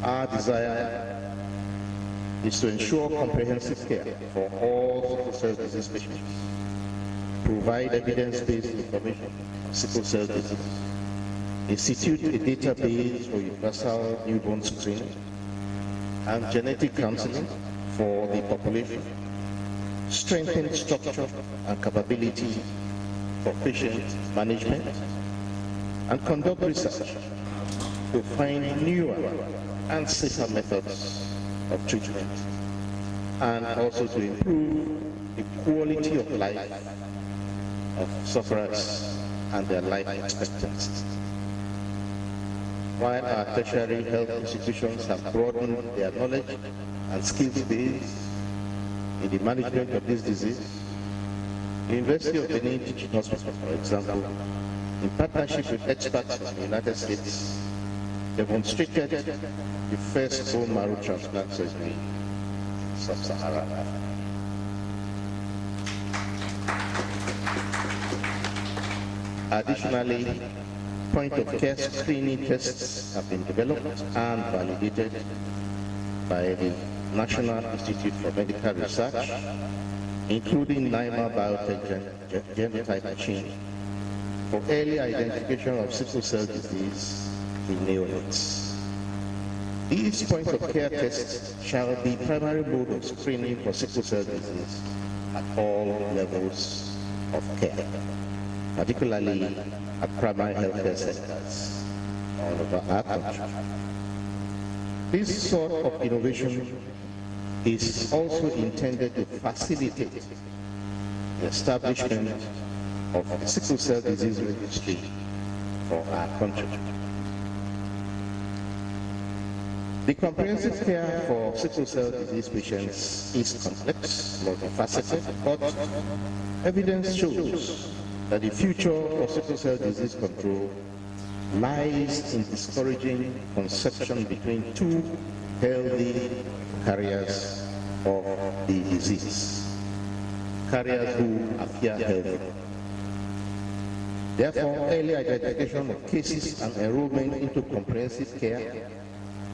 Our desire is to ensure comprehensive care for all sickle cell disease patients, provide evidence-based information on sickle cell disease, institute a database for universal newborn screening and genetic counseling for the population, strengthen structure and capability for patient management, and conduct research to find newer and safer methods of treatment, and also to improve the quality of life of sufferers and their life expectancy. While our tertiary health institutions have broadened their knowledge and skills base in the management of this disease, the University of Benin Teaching Hospital, for example, in partnership with experts from the United States, demonstrated the first bone marrow transplant surgery in sub-Saharan Africa. Additionally, point-of-care screening tests have been developed and validated by the National Institute for Medical Research, including NIMA Biotech genotype machine, for early identification of sickle cell disease in neonates. These point-of-care tests shall be primary mode of screening for sickle cell disease at all levels of care, particularly at primary healthcare centers all over our country. This sort of innovation is also intended to facilitate the establishment of a sickle cell disease registry for our country. The comprehensive care for sickle cell disease patients is complex, multifaceted, but evidence shows that the future for sickle cell disease control lies in discouraging conception between two healthy carriers of the disease, carriers who appear healthy. Therefore, early identification of cases and enrollment into comprehensive care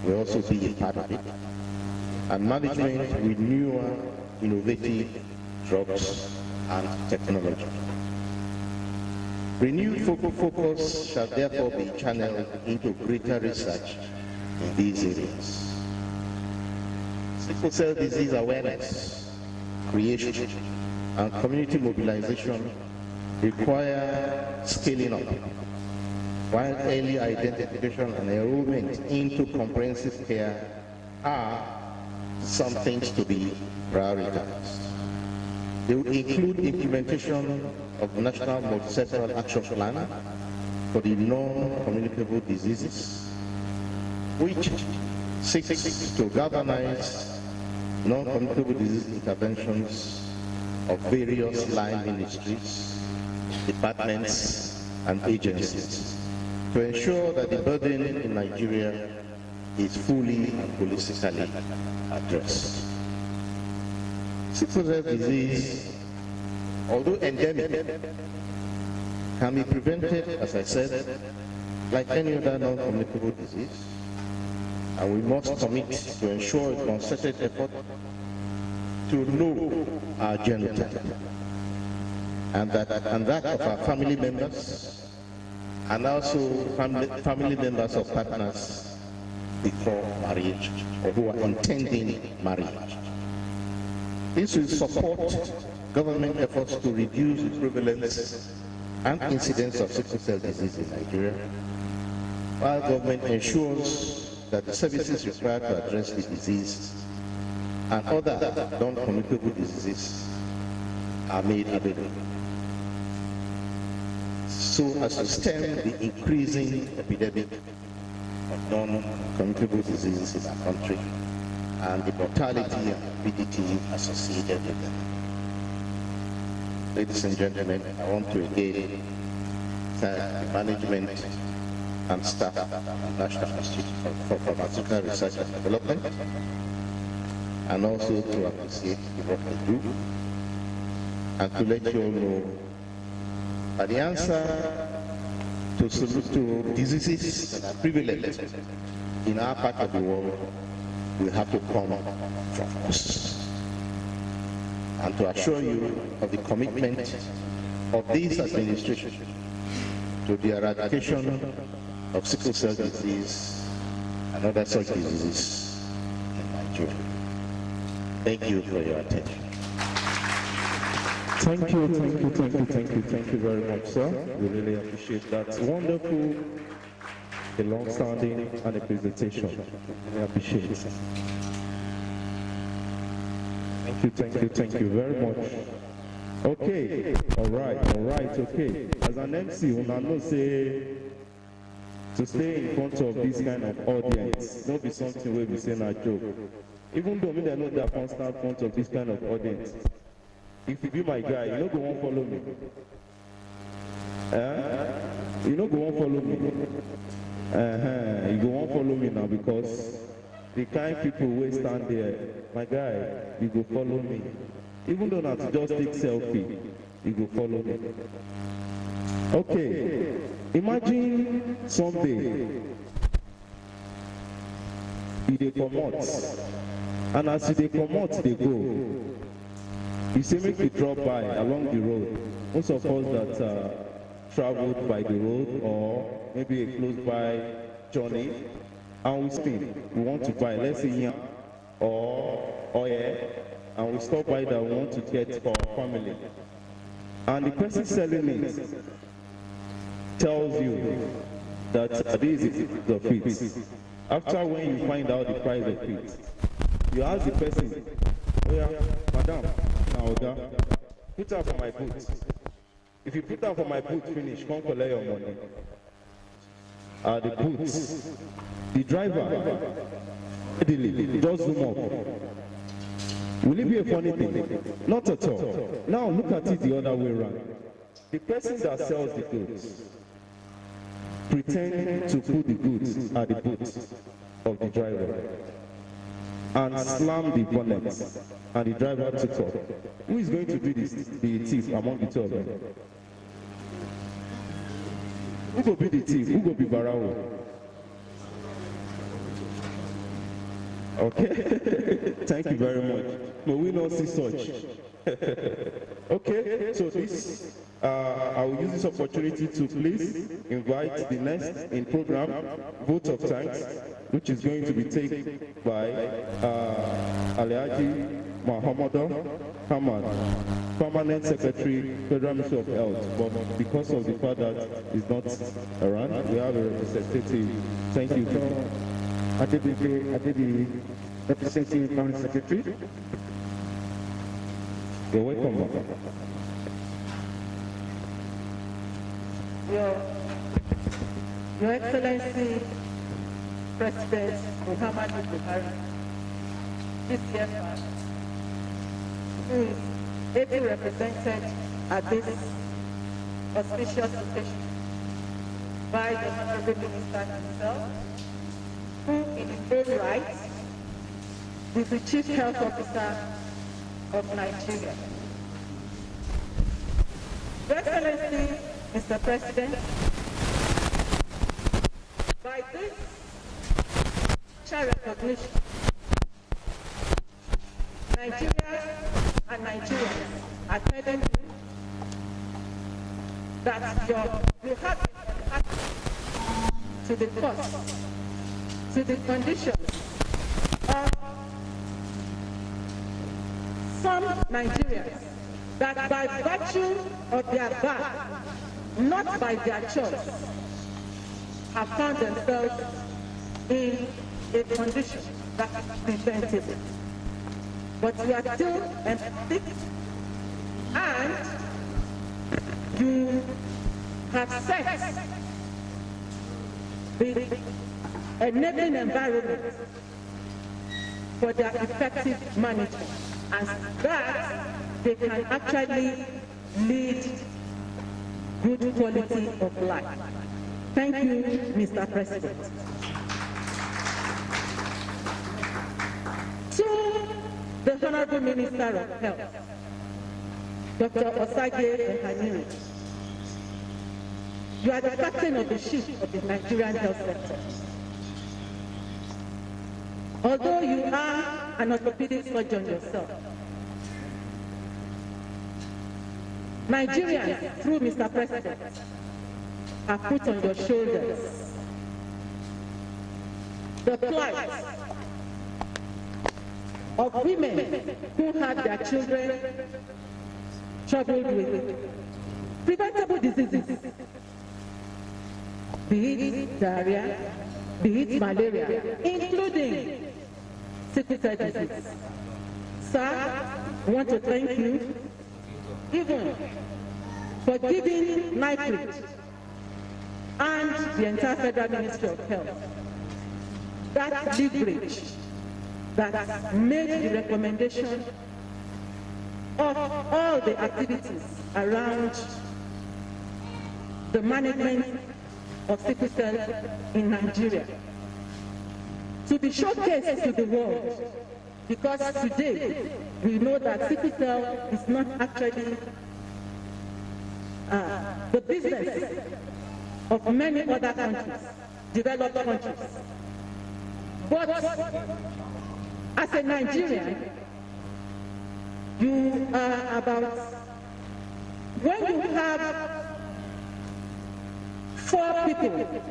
will also be a part of it, and management with newer, innovative drugs and technology. Renewed focus shall therefore be channeled into greater research in these areas. Sickle cell disease awareness, creation, and community mobilization require scaling up, while early identification and enrollment into comprehensive care are some things to be prioritized. They will include implementation of the National Multi-Sectoral Action Plan for the non-communicable diseases, which seeks to galvanize non-communicable disease interventions of various line ministries, departments, and agencies to ensure that the burden in Nigeria is fully and holistically addressed. Sickle cell disease, although endemic, can be prevented, as I said, like any other non-communicable disease, and we must commit to ensure a concerted effort to know our genotype and that of our family members, and also family members of partners before marriage or who are intending marriage. This will support government efforts to reduce the prevalence and incidence of sickle cell disease in Nigeria, while government ensures that the services required to address the disease and other non-communicable diseases are made available, so as to stem the increasing epidemic of non-communicable diseases in our country and the mortality and morbidity associated with them. Ladies and gentlemen, I want to again thank the management and staff of the National Institute for Pharmaceutical Research and Development, and also to appreciate the work they do, and to let you all know that the answer to diseases that are prevalent in our part of the world will have to come from us. And to assure you of the commitment of this administration to the eradication of sickle cell disease and other such diseases in Nigeria. Thank you for your attention. Thank you very much, sir. We really appreciate that. Wonderful, a long-standing and a presentation. We appreciate it. Thank you very much. Okay, all right, okay. As an MC, una know say to stay in front of this kind of audience, don't be something where we say na joke. Even though me they know that constant front of this kind of audience. If you be my guy, you no go on follow me. You no go on follow me. You go on follow me now because the kind people who stand there, my guy, you go follow me. Even though not to just take selfie, you go follow me. Okay, imagine someday they come out, and as they come out, they go. You say make you drop by along the road. Most of us that traveled by the road or maybe a close by journey, and we spin. We want to buy, let's say yam or oil, and we stop by that we want to get for our family. And the person selling it tells you that this is the feet. After when you find out the price of it, you ask the person, oh yeah, madam, now put her for my boot. If you put her for my boot finish, come collect your money. The boots, the driver Steadily, just zoom up. Will it be a funny thing? Not at all. Now look at it the other way around. The person that sells the goods pretend to put the goods at the boot of the driver and slam the bonnet, and the driver took off. Who is going to be the thief among the two of them? Who will be the thief? Who will be Barao? Okay, thank you very much. May we not see such. Okay, so this, I will use this opportunity to please invite the next in program, vote of thanks, which is going to be taken by Alhaji Muhammadu, Permanent Secretary, Federal Ministry of Health. But because of the fact that he's not around, we have a representative. Thank you. Adedi, representing Permanent Secretary. You're welcome. Your Excellency, President Muhammadu Buhari, this year, who is ably represented at this auspicious occasion by the Honorable Minister himself, who in his own right is the Chief Health Officer of Nigeria. Your Excellency, Mr. President, by this recognition, Nigeria and Nigerians are telling you that you have been to the cost, to the conditions of some Nigerians that by virtue of their birth, not by their choice, have found themselves in a condition that is preventable. But you are still empathetic, and you have set the enabling environment for their effective management, and that they can actually lead good quality of life. Thank you, Mr. President. To the Honorable Minister of Health, Dr. Osage Ehanire, you are the captain of the ship of the Nigerian health sector. Although you are an orthopedic surgeon yourself, Nigerians, through Mr. President, have put on your shoulders the plight of women who had their children troubled with preventable diseases, be it diarrhea, be it malaria, including sickle cell disease. Sir, I want to thank you even for giving NIPRD and the entire Federal Ministry of Health that leverage that made the recommendation of all the activities around the management of sickle cell in Nigeria to be showcased to the world, because today we know that sickle cell is not actually the business of many other countries, developed countries. But as a Nigerian, you are about, when you have 4 people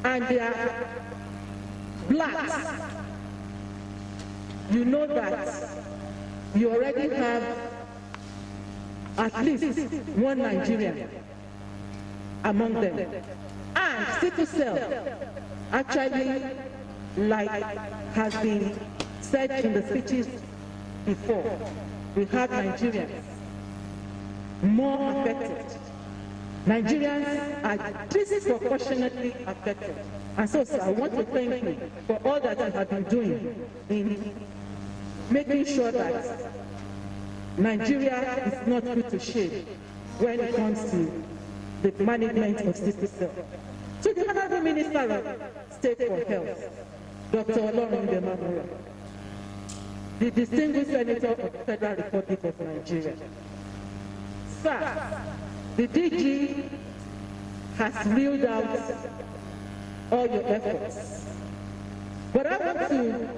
and they are blacks, you know that you already have at least one Nigerian among them. And sickle cell actually, like has been said in the speeches before, we have Nigerians more affected. Nigerians are disproportionately affected. And so, sir, I want to thank you for all that you have been doing in making sure that Nigeria is not put to shame when it comes to the management of sickle cell. To the Honorable Minister of State for Health, Dr. Olorunde Mamora, the distinguished Senator of the Federal Republic of Nigeria. Sir, the DG has reeled out all your efforts. But I want to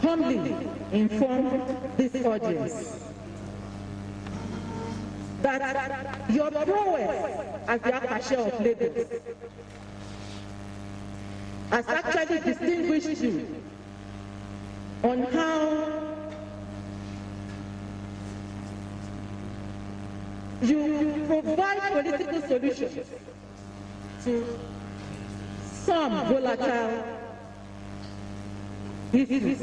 humbly inform this audience that your prowess as the Apache of Lagos has actually distinguished you on how you provide political solutions to some volatile issues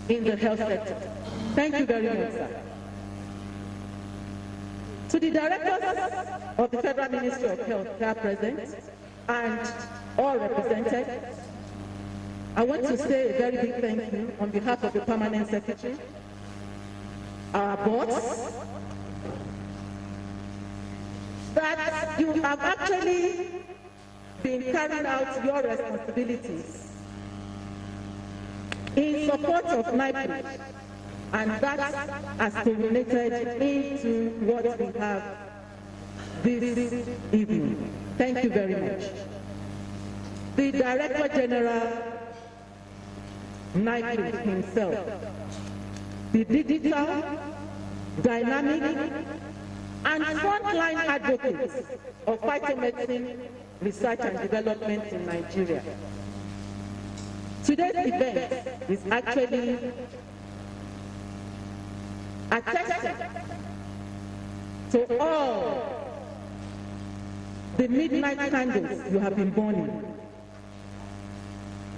in the health sector. Thank you very much, sir. To the directors of the Federal Ministry of Health here present and all represented, I want to say a very big thank you on behalf of the Permanent Secretary, our boss, that you have actually been carrying out your responsibilities in support of NIPRD, and that has culminated into what we have this evening. Thank you very much. The Director General, NIPRD himself, the digital, dynamic, and frontline advocates of phytomedicine research and development in Nigeria. Today's event is actually attesting to all the midnight candles you have been burning,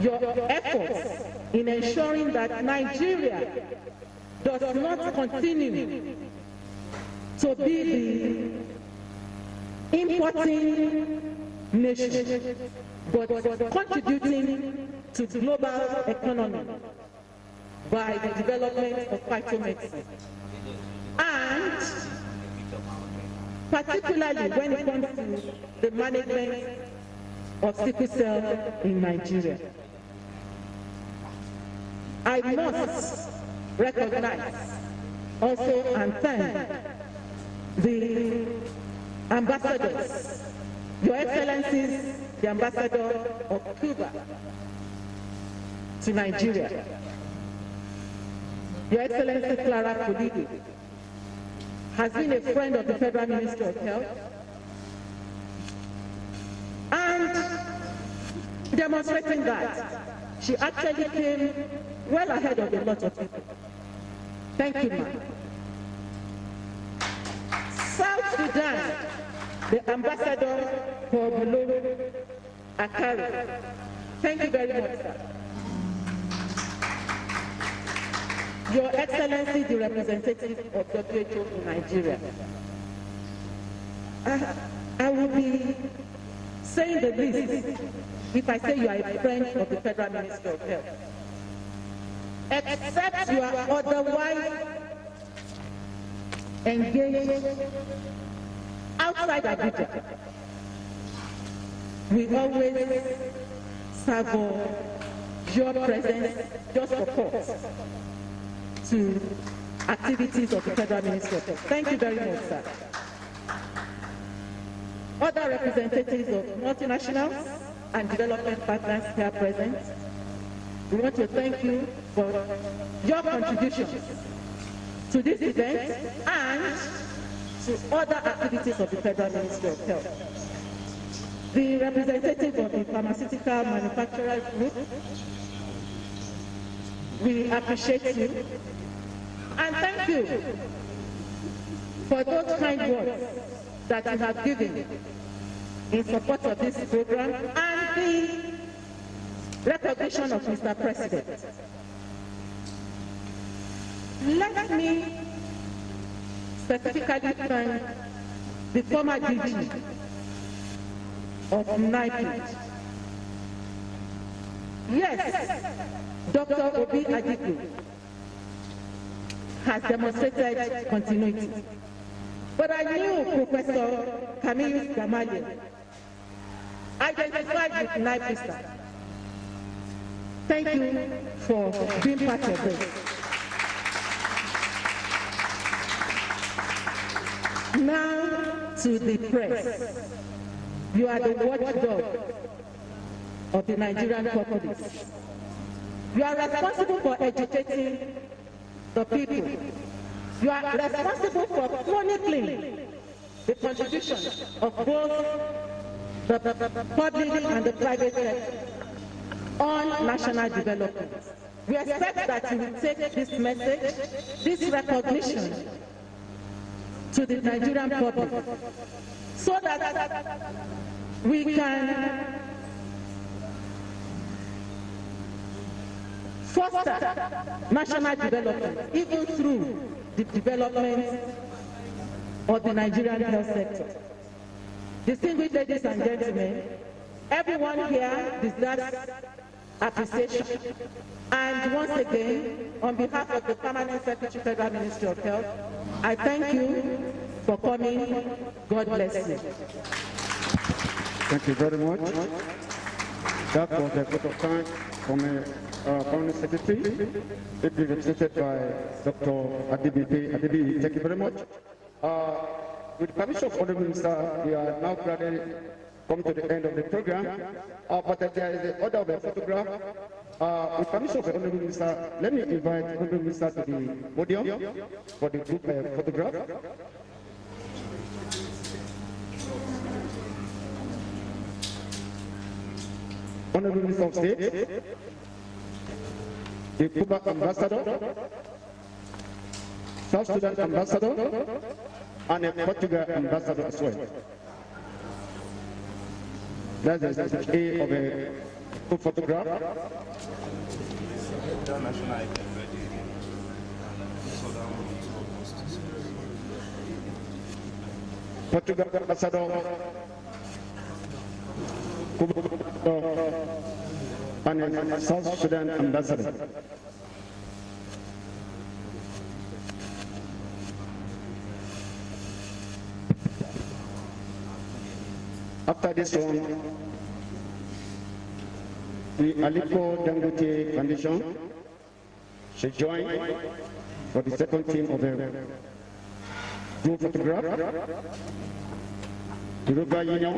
your efforts in ensuring that Nigeria does not continue to be the importing nation, but contributing to the global economy by the development of phytomedicine. And particularly when it comes to the management of sickle cell in Nigeria. I must recognize also and thank the ambassadors, Your Excellencies, the Ambassador of Cuba to Nigeria, Your Excellency Clara Pulido, has been a friend of the Federal Ministry of Health and demonstrating that she actually came well ahead of a lot of people. Thank you, ma'am. South Sudan, the Ambassador for Bulu Akari. Thank you very much, sir. Your Excellency, the representative of WHO in Nigeria. I will be saying the least if I say you are a friend of the Federal Ministry of Health. Except you are otherwise engaged outside Abuja. We always serve your presence, your support to activities of the Federal Ministry of Health. Thank you very much, sir. Other representatives of multinationals and development partners here present, we want to thank you for your contributions to this event and to other activities of the Federal Ministry of Health. The representative of the Pharmaceutical Manufacturers Group, we appreciate you and thank you for those kind words that you have given in support of this program and the recognition of Mr. President. Let me specifically thank the former DG of NIPRD, Yes, Dr. Obi Adiku has demonstrated continuity. But I knew Professor Camillus Gamaliel identified with NIPRD. Thank you for being part of this. Now to the press. You are the watchdog of the Nigerian populace. You are responsible for educating the people. You are responsible for chronicling the contribution of both the public and the private sector on national development. We expect that you will take this message, this recognition to the Nigerian public so that we can foster national development, even through the development of the Nigerian health sector. Distinguished ladies and gentlemen, everyone here deserves appreciation. And once again, on behalf of the Permanent Secretary, Federal Ministry of Health, I thank you for coming. God bless you. Thank you very much. That was a vote of thanks from Permanent Secretary, represented by Dr. Adibi. Thank you very much. With permission of Honorable Minister, we are now gradually coming to the end of the program. But there is the order of a photograph. With permission of the Honorable Minister, let me invite Honorable Minister to the podium for the group photograph. Honorable Minister of State, the Cuba Ambassador, South Sudan Ambassador, and a Portugal Ambassador as well. That's the A of a group photograph. Portugal Ambassador, and South Sudan Ambassador. After this one, the Aliko Dangote Foundation should join for the second team of the group photograph. The European Union,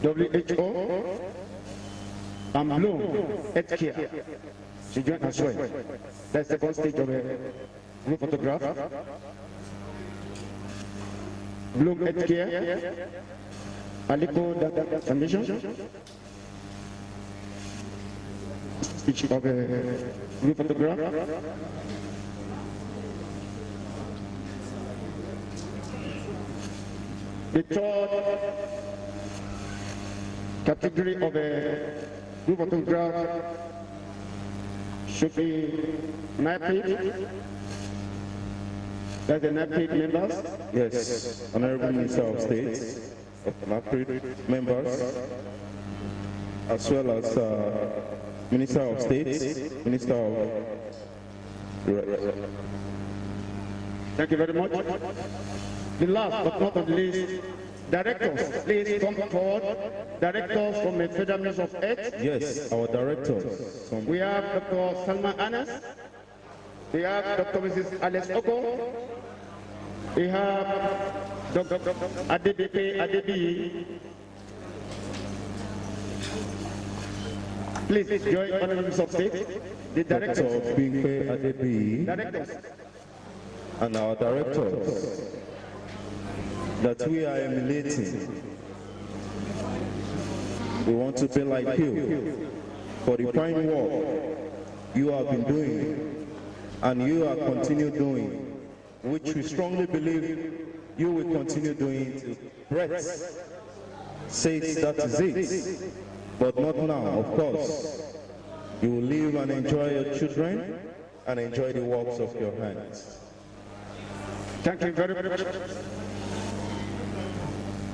WHO, and Bloom Healthcare should join as well. That's the second stage of the group photograph. Bloom Healthcare, Aliko Data Foundation, each of a group photograph. The third category of a group photograph should be NIPRD. That's the NIPRD members. Yes, Honorable Minister of State, of NIPRD members, as well as Minister of State, Minister of... Thank you very much. The last but not the least, directors, please come forward. Directors from the Federal Ministry of Health. Yes, our directors. We have Dr. Salma Anas. We have Dr. Mrs. Alex Oko. We have Dr. Adebi. Please join Honorable Minister of State. The directors. Dr. Bingwe Adebi. Directors. And our directors that we are emulating. We want to be like you for the fine work you have been doing and you are continue doing, which we strongly believe you will continue doing to Brett says that is it, but not now, of course. You will live and enjoy your children and enjoy the works of your hands. Thank you very much.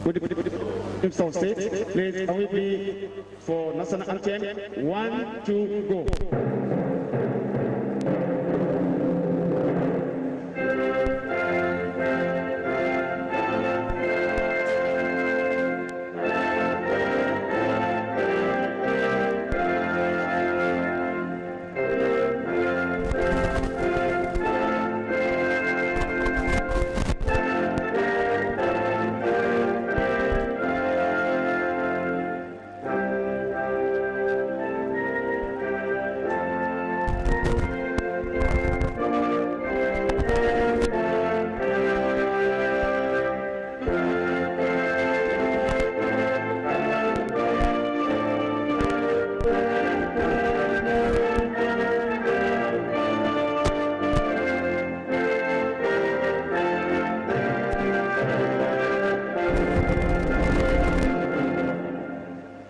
Jamestown State. Please, can we be for national anthem? 1, 2, go.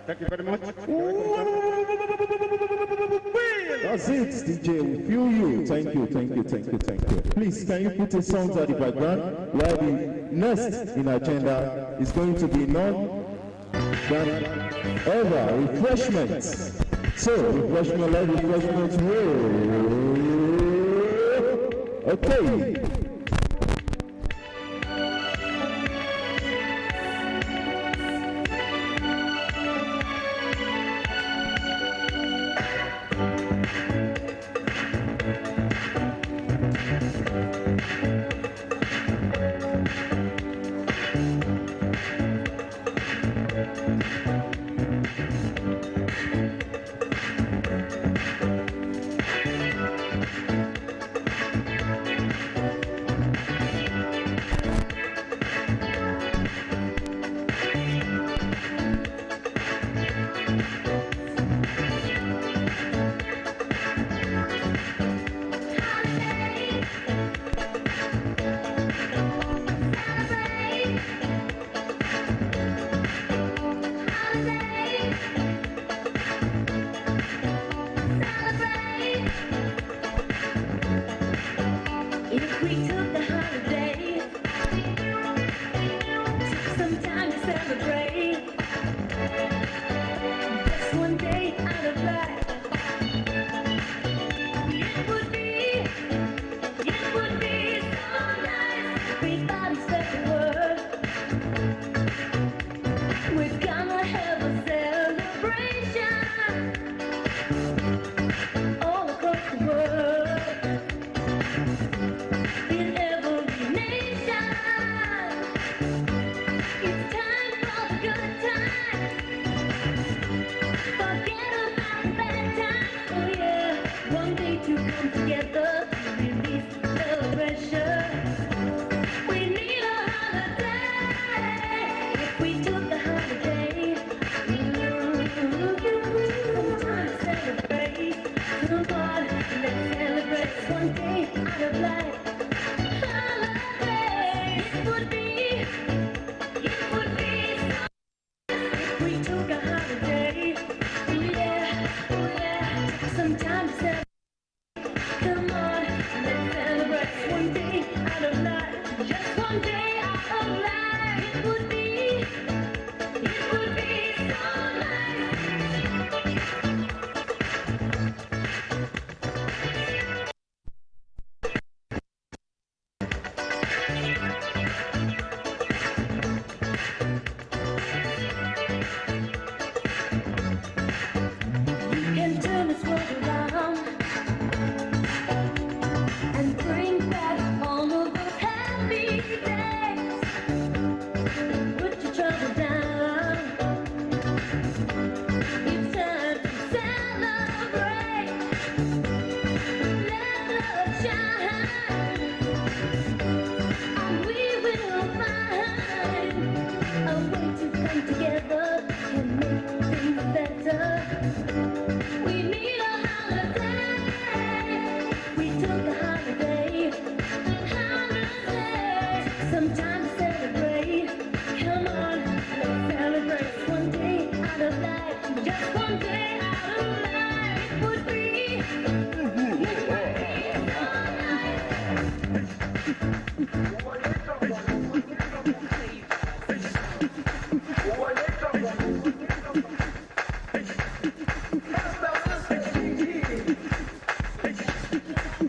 Thank you very much. That's it, DJ. We feel you. Thank you, thank you, thank you, thank you. Please, can you put the songs at the background while the next in agenda is going to be none than ever refreshments. So, refreshment, like refreshments. Okay. We need a holiday. We took a holiday.